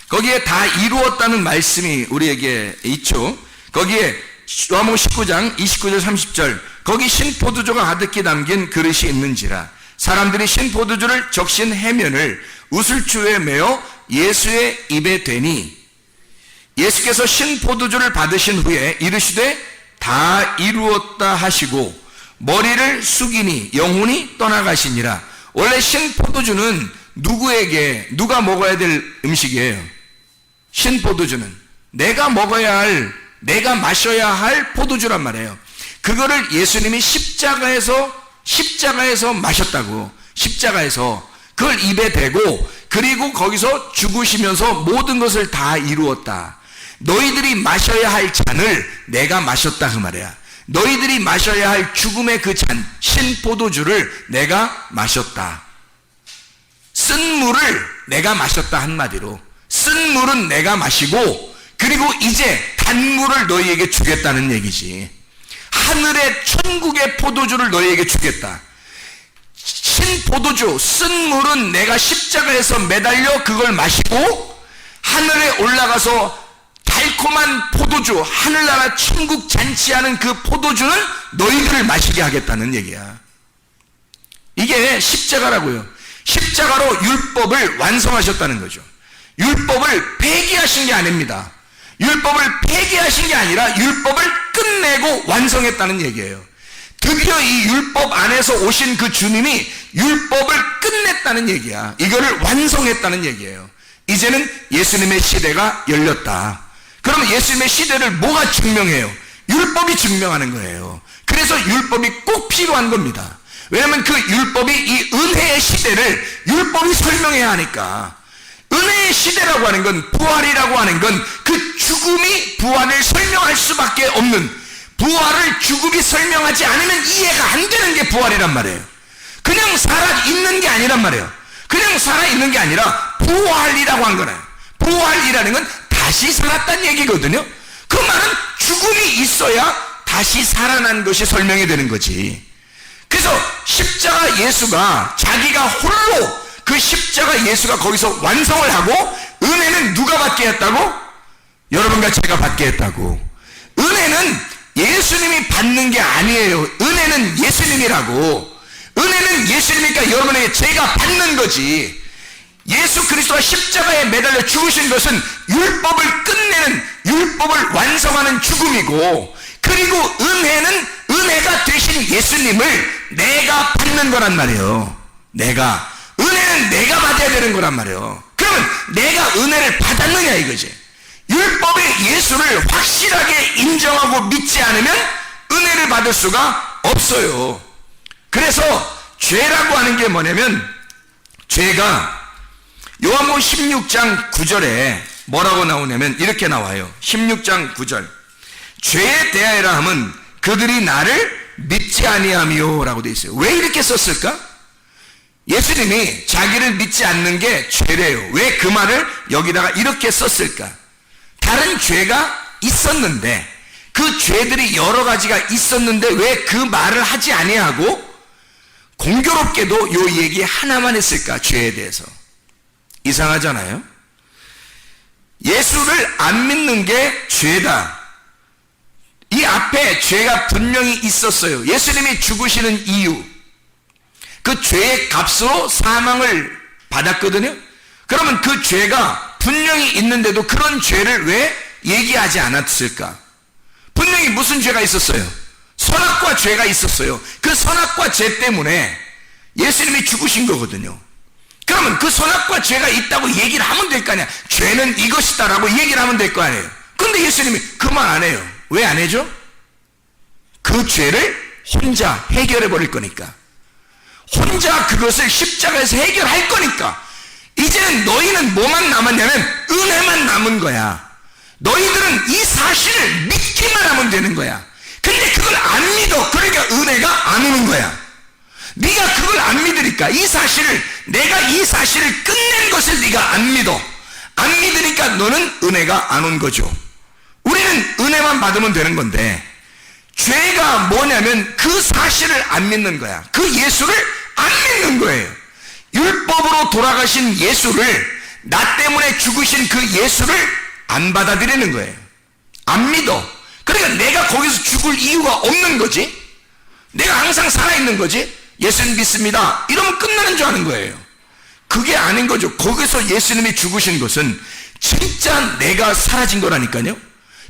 거기에 다 이루었다는 말씀이 우리에게 있죠. 거기에 요한복음 19장 29절 30절, 거기 신포도주가 가득히 담긴 그릇이 있는지라 사람들이 신포도주를 적신 해면을 우슬주에 메어 예수의 입에 대니 예수께서 신포도주를 받으신 후에 이르시되 다 이루었다 하시고 머리를 숙이니 영혼이 떠나가시니라. 원래 신포도주는 누가 먹어야 될 음식이에요. 신포도주는 내가 먹어야 할, 내가 마셔야 할 포도주란 말이에요. 그거를 예수님이 십자가에서 마셨다고. 십자가에서 그걸 입에 대고, 그리고 거기서 죽으시면서 모든 것을 다 이루었다. 너희들이 마셔야 할 잔을 내가 마셨다 그 말이야. 너희들이 마셔야 할 죽음의 그 잔, 신포도주를 내가 마셨다. 쓴 물을 내가 마셨다. 한마디로 쓴 물은 내가 마시고, 그리고 이제 단물을 너희에게 주겠다는 얘기지. 하늘의 천국의 포도주를 너희에게 주겠다. 신포도주, 쓴 물은 내가 십자가에서 매달려 그걸 마시고, 하늘에 올라가서 달콤한 포도주, 하늘나라 천국 잔치하는 그 포도주는 너희들을 마시게 하겠다는 얘기야. 이게 십자가라고요. 십자가로 율법을 완성하셨다는 거죠. 율법을 폐기하신 게 아닙니다. 율법을 폐기하신 게 아니라 율법을 끝내고 완성했다는 얘기예요. 드디어 이 율법 안에서 오신 그 주님이 율법을 끝냈다는 얘기야. 이거를 완성했다는 얘기예요. 이제는 예수님의 시대가 열렸다. 그럼 예수님의 시대를 뭐가 증명해요? 율법이 증명하는 거예요. 그래서 율법이 꼭 필요한 겁니다. 왜냐하면 그 율법이 이 은혜의 시대를 율법이 설명해야 하니까. 은혜의 시대라고 하는 건, 부활이라고 하는 건 그 죽음이 부활을 설명할 수밖에 없는, 부활을 죽음이 설명하지 않으면 이해가 안 되는 게 부활이란 말이에요. 그냥 살아있는 게 아니란 말이에요. 그냥 살아있는 게 아니라 부활이라고 한 거예요. 부활이라는 건 다시 살았다는 얘기거든요. 그 말은 죽음이 있어야 다시 살아난 것이 설명이 되는 거지. 그래서 십자가 예수가 자기가 홀로 그 십자가 예수가 거기서 완성을 하고, 은혜는 누가 받게 했다고? 여러분과 제가 받게 했다고. 은혜는 예수님이 받는 게 아니에요. 은혜는 예수님이라고. 은혜는 예수님이니까 여러분에게 제가 받는 거지. 예수 그리스도가 십자가에 매달려 죽으신 것은 율법을 끝내는, 율법을 완성하는 죽음이고, 그리고 은혜는 은혜가 되신 예수님을 내가 받는 거란 말이에요. 은혜는 내가 받아야 되는 거란 말이에요. 그러면 내가 은혜를 받았느냐 이거지. 율법의 예수를 확실하게 인정하고 믿지 않으면 은혜를 받을 수가 없어요. 그래서 죄라고 하는 게 뭐냐면, 죄가 요한복음 16장 9절에 뭐라고 나오냐면 이렇게 나와요. 16장 9절. 죄에 대하여라 함은 그들이 나를 믿지 아니하미요 라고 되어 있어요. 왜 이렇게 썼을까? 예수님이 자기를 믿지 않는 게 죄래요. 왜 그 말을 여기다가 이렇게 썼을까? 다른 죄가 있었는데, 그 죄들이 여러 가지가 있었는데 왜 그 말을 하지 아니하고 공교롭게도 요 얘기 하나만 했을까? 죄에 대해서. 이상하잖아요. 예수를 안 믿는 게 죄다. 이 앞에 죄가 분명히 있었어요. 예수님이 죽으시는 이유, 그 죄의 값으로 사망을 받았거든요. 그러면 그 죄가 분명히 있는데도 그런 죄를 왜 얘기하지 않았을까? 분명히 무슨 죄가 있었어요? 선악과 죄가 있었어요. 그 선악과 죄 때문에 예수님이 죽으신 거거든요. 그러면 그 선악과 죄가 있다고 얘기를 하면 될 거 아니야. 죄는 이것이다라고 얘기를 하면 될 거 아니에요. 근데 예수님이 그 말 안 해요. 왜 안 해죠? 그 죄를 혼자 해결해 버릴 거니까. 혼자 그것을 십자가에서 해결할 거니까. 이제는 너희는 뭐만 남았냐면 은혜만 남은 거야. 너희들은 이 사실을 믿기만 하면 되는 거야. 근데 그걸 안 믿어. 그러니까 은혜가 안 오는 거야. 네가 그걸 안 믿으니까, 이 사실을, 내가 이 사실을 끝낸 것을 네가 안 믿어. 안 믿으니까 너는 은혜가 안 온 거죠. 우리는 은혜만 받으면 되는 건데, 죄가 뭐냐면 그 사실을 안 믿는 거야. 그 예수를 안 믿는 거예요. 율법으로 돌아가신 예수를, 나 때문에 죽으신 그 예수를 안 받아들이는 거예요. 안 믿어. 그러니까 내가 거기서 죽을 이유가 없는 거지. 내가 항상 살아있는 거지. 예수님 믿습니다 이러면 끝나는 줄 아는 거예요. 그게 아닌 거죠. 거기서 예수님이 죽으신 것은 진짜 내가 사라진 거라니까요.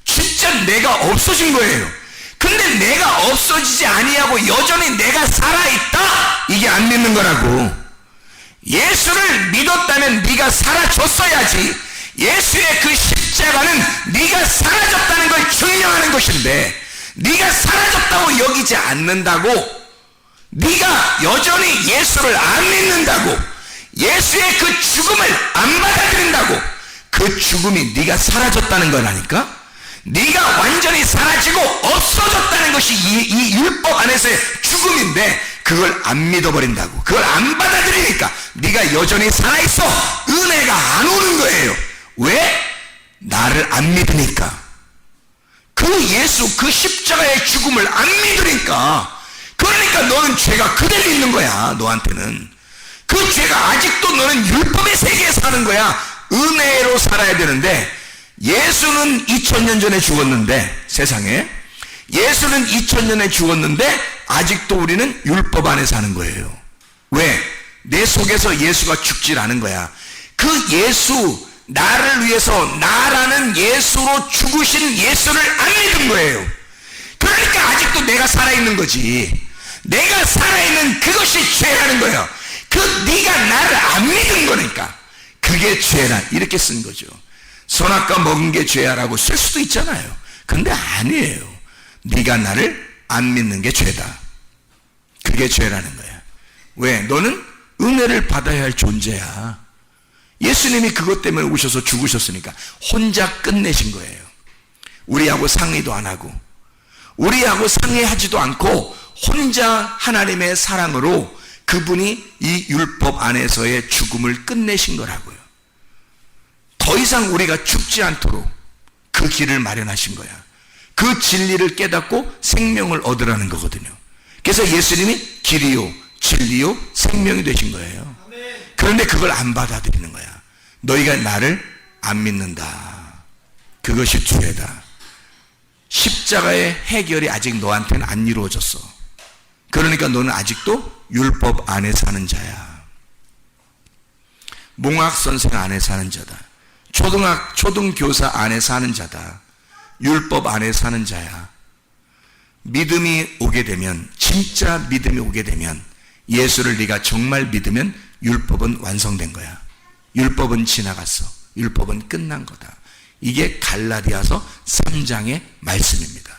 진짜 내가 없어진 거예요. 근데 내가 없어지지 아니하고 여전히 내가 살아있다, 이게 안 믿는 거라고. 예수를 믿었다면 네가 사라졌어야지. 예수의 그 십자가는 네가 사라졌다는 걸 증명하는 것인데, 네가 사라졌다고 여기지 않는다고, 네가 여전히 예수를 안 믿는다고, 예수의 그 죽음을 안 받아들인다고, 그 죽음이 네가 사라졌다는 거라니까. 네가 완전히 사라지고 없어졌다는 것이 이 율법 안에서의 죽음인데, 그걸 안 믿어버린다고, 그걸 안 받아들이니까 네가 여전히 살아있어. 은혜가 안 오는 거예요. 왜? 나를 안 믿으니까. 그 예수, 그 십자가의 죽음을 안 믿으니까. 그러니까 너는 죄가 그대로 있는 거야. 너한테는 그 죄가 아직도, 너는 율법의 세계에 사는 거야. 은혜로 살아야 되는데, 예수는 2000년 전에 죽었는데, 세상에 예수는 2000년에 죽었는데 아직도 우리는 율법 안에 사는 거예요. 왜? 내 속에서 예수가 죽질 않은 거야. 그 예수, 나를 위해서 나라는 예수로 죽으신 예수를 안 믿은 거예요. 그러니까 아직도 내가 살아있는 거지. 내가 살아있는 그것이 죄라는 거예요. 그 네가 나를 안 믿은 거니까 그게 죄라, 이렇게 쓴 거죠. 선악과 먹은 게 죄야라고 쓸 수도 있잖아요. 근데 아니에요. 네가 나를 안 믿는 게 죄다. 그게 죄라는 거야. 왜? 너는 은혜를 받아야 할 존재야. 예수님이 그것 때문에 오셔서 죽으셨으니까 혼자 끝내신 거예요. 우리하고 상의도 안 하고, 우리하고 상의하지도 않고 혼자 하나님의 사랑으로 그분이 이 율법 안에서의 죽음을 끝내신 거라고요. 더 이상 우리가 죽지 않도록 그 길을 마련하신 거야. 그 진리를 깨닫고 생명을 얻으라는 거거든요. 그래서 예수님이 길이요 진리요 생명이 되신 거예요. 그런데 그걸 안 받아들이는 거야. 너희가 나를 안 믿는다. 그것이 죄다. 십자가의 해결이 아직 너한테는 안 이루어졌어. 그러니까 너는 아직도 율법 안에 사는 자야. 몽학선생 안에 사는 자다. 초등교사 안에 사는 자다. 율법 안에 사는 자야. 믿음이 오게 되면, 진짜 믿음이 오게 되면, 예수를 네가 정말 믿으면 율법은 완성된 거야. 율법은 지나갔어. 율법은 끝난 거다. 이게 갈라디아서 3장의 말씀입니다.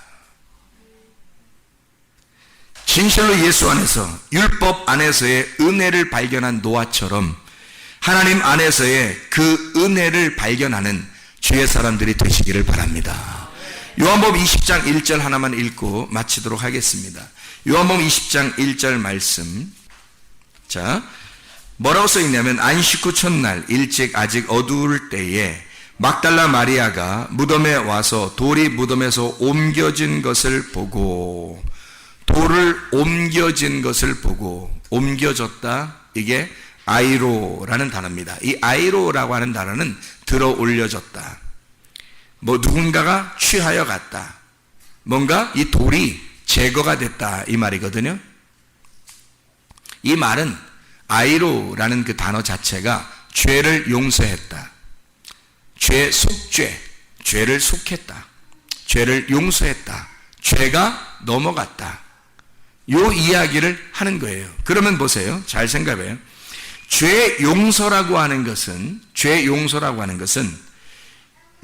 진실로 예수 안에서, 율법 안에서의 은혜를 발견한 노아처럼 하나님 안에서의 그 은혜를 발견하는 주의 사람들이 되시기를 바랍니다. 요한복음 20장 1절 하나만 읽고 마치도록 하겠습니다. 요한복음 20장 1절 말씀. 자, 뭐라고 써있냐면, 안식 후 첫날 일찍 아직 어두울 때에 막달라 마리아가 무덤에 와서 돌이 무덤에서 옮겨진 것을 보고, 돌을 옮겨진 것을 보고, 옮겨졌다, 이게 아이로라는 단어입니다. 이 아이로라고 하는 단어는 들어 올려졌다, 뭐 누군가가 취하여 갔다, 뭔가 이 돌이 제거가 됐다, 이 말이거든요. 이 말은 아이로라는 그 단어 자체가 죄를 용서했다, 죄 속죄, 죄를 속했다, 죄를 용서했다, 죄가 넘어갔다, 요 이야기를 하는 거예요. 그러면 보세요. 잘 생각해요. 죄 용서라고 하는 것은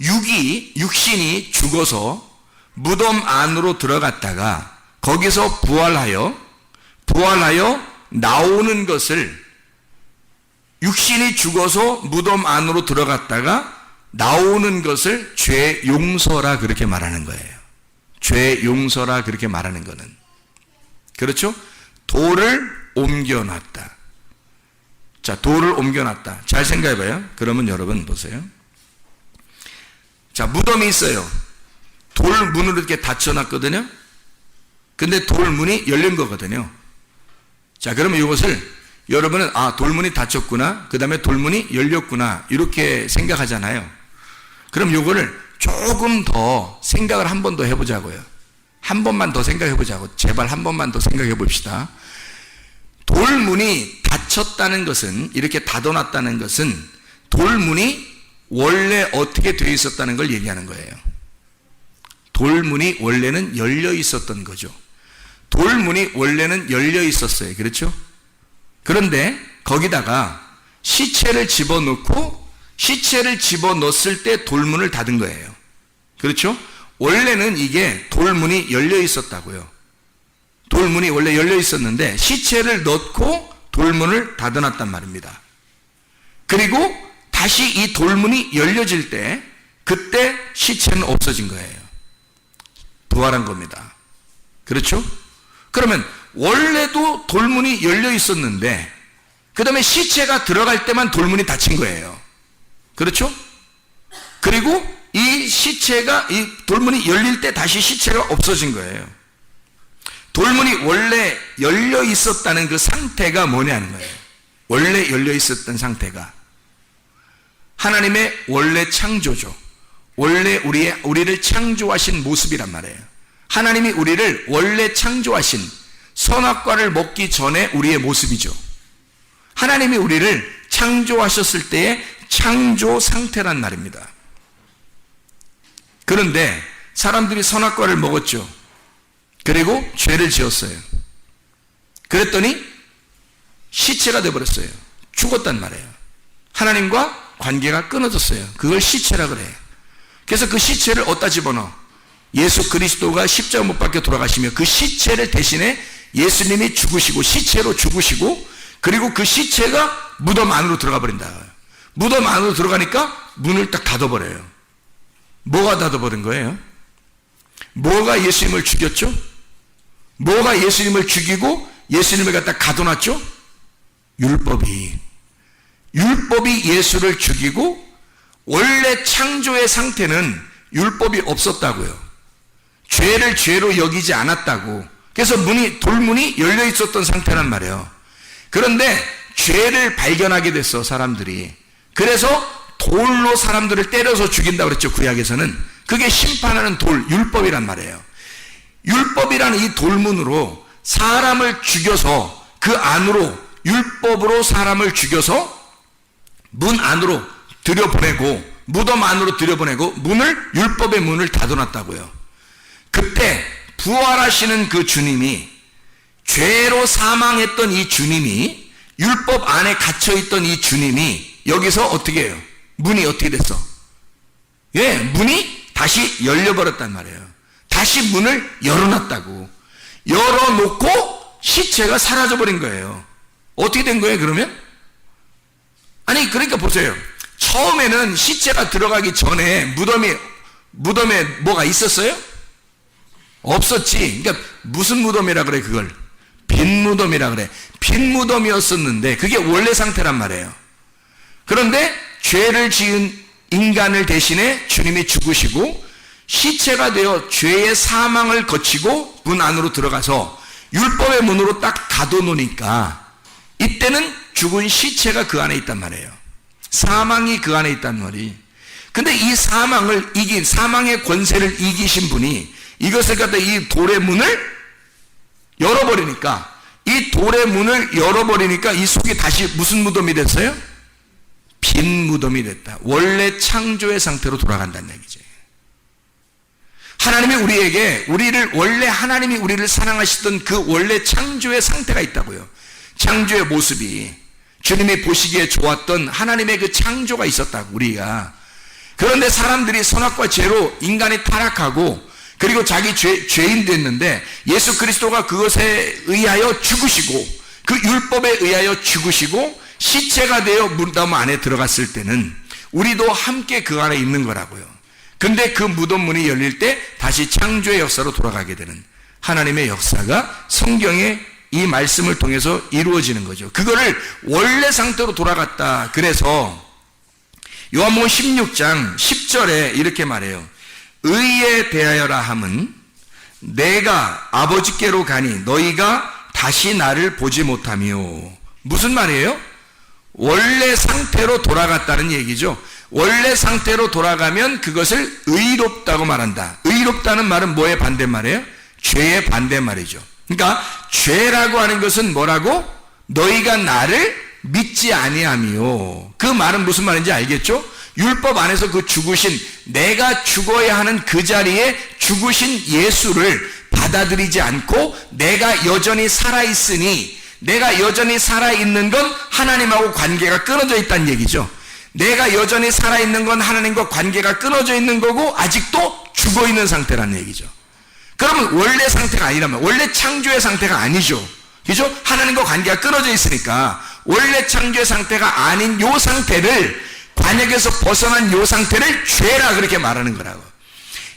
육신이 죽어서 무덤 안으로 들어갔다가 거기서 부활하여 나오는 것을, 육신이 죽어서 무덤 안으로 들어갔다가 나오는 것을 죄 용서라 그렇게 말하는 거예요. 죄 용서라 그렇게 말하는 거는, 그렇죠? 돌을 옮겨놨다. 자, 돌을 옮겨놨다. 잘 생각해봐요. 그러면 여러분 보세요. 자, 무덤이 있어요. 돌 문으로 이렇게 닫혀놨거든요. 근데 돌 문이 열린 거거든요. 자, 그러면 이것을 여러분은 돌문이 닫혔구나, 그 다음에 돌문이 열렸구나 이렇게 생각하잖아요. 그럼 이거를 조금 더 생각을 한 번 더 해보자고요. 한 번만 더 생각해보자고. 제발 한 번만 더 생각해 봅시다. 돌문이 닫혔다는 것은, 이렇게 닫아놨다는 것은 돌문이 원래 어떻게 되어 있었다는 걸 얘기하는 거예요. 돌문이 원래는 열려 있었던 거죠. 돌문이 원래는 열려 있었어요. 그렇죠? 그런데 거기다가 시체를 집어넣었을 때 돌문을 닫은 거예요. 그렇죠? 원래는 이게 돌문이 열려 있었다고요. 돌문이 원래 열려 있었는데 시체를 넣고 돌문을 닫아놨단 말입니다. 그리고 다시 이 돌문이 열려질 때 그때 시체는 없어진 거예요. 부활한 겁니다. 그렇죠? 그러면 원래도 돌문이 열려 있었는데 그 다음에 시체가 들어갈 때만 돌문이 닫힌 거예요. 그렇죠? 그리고 이 돌문이 열릴 때 다시 시체가 없어진 거예요. 돌문이 원래 열려 있었다는 그 상태가 뭐냐는 거예요. 원래 열려 있었던 상태가 하나님의 원래 창조죠. 원래 우리를 창조하신 모습이란 말이에요. 하나님이 우리를 원래 창조하신, 선악과를 먹기 전에 우리의 모습이죠. 하나님이 우리를 창조하셨을 때의 창조 상태란 말입니다. 그런데 사람들이 선악과를 먹었죠. 그리고 죄를 지었어요. 그랬더니 시체가 되어버렸어요. 죽었단 말이에요. 하나님과 관계가 끊어졌어요. 그걸 시체라 그래요. 그래서 그 시체를 어디다 집어넣어? 예수 그리스도가 십자가 못 박혀 돌아가시며 그 시체를 대신에 예수님이 죽으시고 시체로 죽으시고, 그리고 그 시체가 무덤 안으로 들어가 버린다. 무덤 안으로 들어가니까 문을 딱 닫아버려요. 뭐가 닫아버린 거예요? 뭐가 예수님을 죽였죠? 뭐가 예수님을 죽이고 예수님을 갖다 가둬놨죠? 율법이 예수를 죽이고, 원래 창조의 상태는 율법이 없었다고요. 죄를 죄로 여기지 않았다고. 그래서 돌문이 열려 있었던 상태란 말이에요. 그런데 죄를 발견하게 됐어, 사람들이. 그래서 돌로 사람들을 때려서 죽인다고 그랬죠, 구약에서는. 그게 심판하는 율법이란 말이에요. 율법이라는 이 돌문으로 사람을 죽여서 그 안으로, 율법으로 사람을 죽여서 문 안으로 들여보내고, 무덤 안으로 들여보내고, 율법의 문을 닫아놨다고요. 그때 부활하시는 그 주님이, 죄로 사망했던 이 주님이, 율법 안에 갇혀있던 이 주님이 여기서 어떻게 해요? 문이 어떻게 됐어? 문이 다시 열려버렸단 말이에요. 다시 문을 열어놨다고. 열어놓고 시체가 사라져버린 거예요. 어떻게 된 거예요, 그러면? 아니, 그러니까 보세요. 처음에는 시체가 들어가기 전에 무덤에 뭐가 있었어요? 없었지. 그러니까 무슨 무덤이라 그래, 그걸? 빈 무덤이라 그래. 빈 무덤이었었는데 그게 원래 상태란 말이에요. 그런데 죄를 지은 인간을 대신에 주님이 죽으시고 시체가 되어 죄의 사망을 거치고 문 안으로 들어가서 율법의 문으로 딱 닫아놓으니까 이때는 죽은 시체가 그 안에 있단 말이에요. 사망이 그 안에 있단 말이. 근데 이 사망의 권세를 이기신 분이 이것을 갖다 이 돌의 문을 열어버리니까, 이 돌의 문을 열어버리니까 이 속이 다시 무슨 무덤이 됐어요? 빈 무덤이 됐다. 원래 창조의 상태로 돌아간다는 얘기죠. 하나님이 원래 하나님이 우리를 사랑하시던 그 원래 창조의 상태가 있다고요. 창조의 모습이, 주님이 보시기에 좋았던 하나님의 그 창조가 있었다고, 우리가. 그런데 사람들이 선악과 죄로 인간이 타락하고 그리고 자기 죄인 됐는데 예수 그리스도가 그것에 의하여 죽으시고 그 율법에 의하여 죽으시고 시체가 되어 무덤 안에 들어갔을 때는 우리도 함께 그 안에 있는 거라고요. 근데 그 무덤 문이 열릴 때 다시 창조의 역사로 돌아가게 되는 하나님의 역사가 성경의 이 말씀을 통해서 이루어지는 거죠. 그거를 원래 상태로 돌아갔다. 그래서 요한복음 16장 10절에 이렇게 말해요. 의에 대하여라 함은 내가 아버지께로 가니 너희가 다시 나를 보지 못하며. 무슨 말이에요? 원래 상태로 돌아갔다는 얘기죠. 원래 상태로 돌아가면 그것을 의롭다고 말한다. 의롭다는 말은 뭐의 반대말이에요? 죄의 반대말이죠. 그러니까 죄라고 하는 것은 뭐라고? 너희가 나를 믿지 아니하며. 그 말은 무슨 말인지 알겠죠? 율법 안에서 그 죽으신, 내가 죽어야 하는 그 자리에 죽으신 예수를 받아들이지 않고 내가 여전히 살아있으니, 내가 여전히 살아있는 건 하나님하고 관계가 끊어져 있다는 얘기죠. 내가 여전히 살아있는 건 하나님과 관계가 끊어져 있는 거고 아직도 죽어있는 상태라는 얘기죠. 그러면 원래 상태가 아니라면, 원래 창조의 상태가 아니죠. 그죠? 하나님과 관계가 끊어져 있으니까 원래 창조의 상태가 아닌 요 상태를, 관역에서 벗어난 요 상태를 죄라 그렇게 말하는 거라고.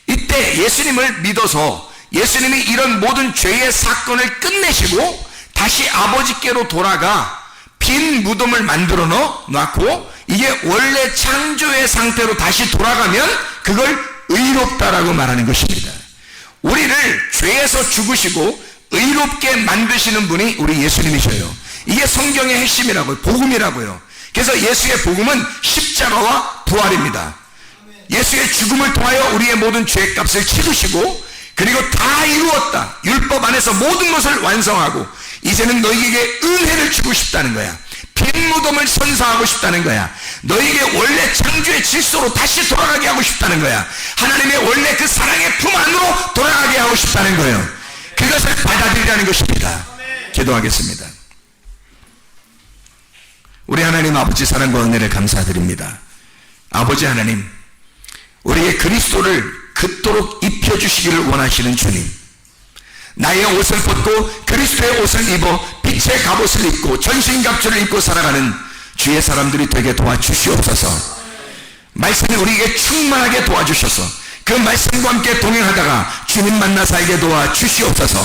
이때 예수님을 믿어서 예수님이 이런 모든 죄의 사건을 끝내시고 다시 아버지께로 돌아가 빈 무덤을 만들어 놨고 이게 원래 창조의 상태로 다시 돌아가면 그걸 의롭다라고 말하는 것입니다. 우리를 죄에서 죽으시고 의롭게 만드시는 분이 우리 예수님이셔요. 이게 성경의 핵심이라고요. 복음이라고요. 그래서 예수의 복음은 십자가와 부활입니다. 예수의 죽음을 통하여 우리의 모든 죄값을 치르시고 그리고 다 이루었다. 율법 안에서 모든 것을 완성하고 이제는 너희에게 은혜를 주고 싶다는 거야. 빈 무덤을 선사하고 싶다는 거야. 너희에게 원래 창조의 질서로 다시 돌아가게 하고 싶다는 거야. 하나님의 원래 그 사랑의 품 안으로 돌아가게 하고 싶다는 거예요. 그것을 받아들이라는 것입니다. 기도하겠습니다. 우리 하나님 아버지 사랑과 은혜를 감사드립니다. 아버지 하나님, 우리에게 그리스도를 그토록 입혀주시기를 원하시는 주님, 나의 옷을 벗고 그리스도의 옷을 입어 빛의 갑옷을 입고 전신갑주를 입고 살아가는 주의 사람들이 되게 도와주시옵소서. 말씀이 우리에게 충만하게 도와주셔서 그 말씀과 함께 동행하다가 주님 만나 살게 도와주시옵소서.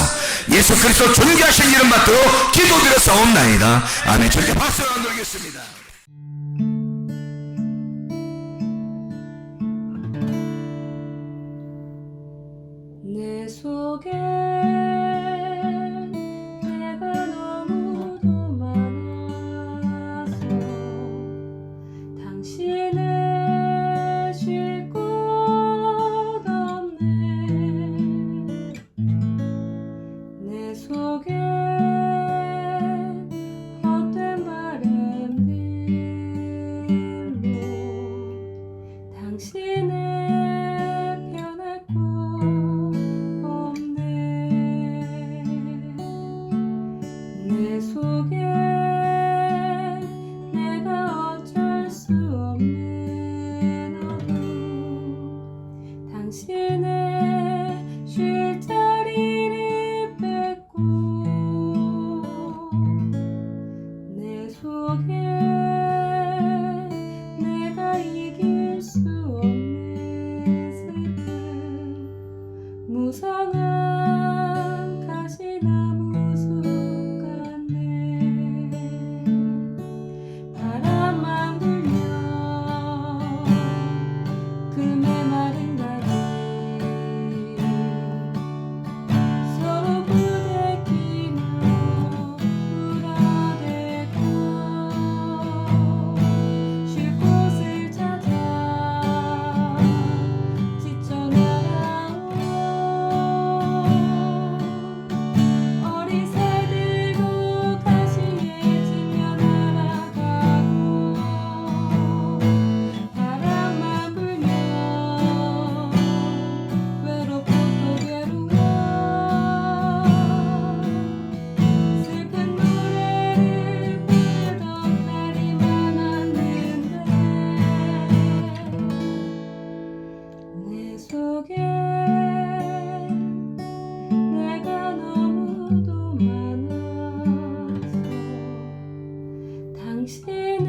예수 그리스도 존귀하신 이름 받들어 기도드렸사옵나이다. 아멘. 절대 박수를 안 드리겠습니다. 내 속에 내가 너무도 많아서 당신을 쉴 곳 없네. 내 속에 헛된 바램들로 당신을 변할 곳 없네. 내 속에 내가 어쩔 수 없는 어둠, 당신의 쉴 자리를 뺏고 당신은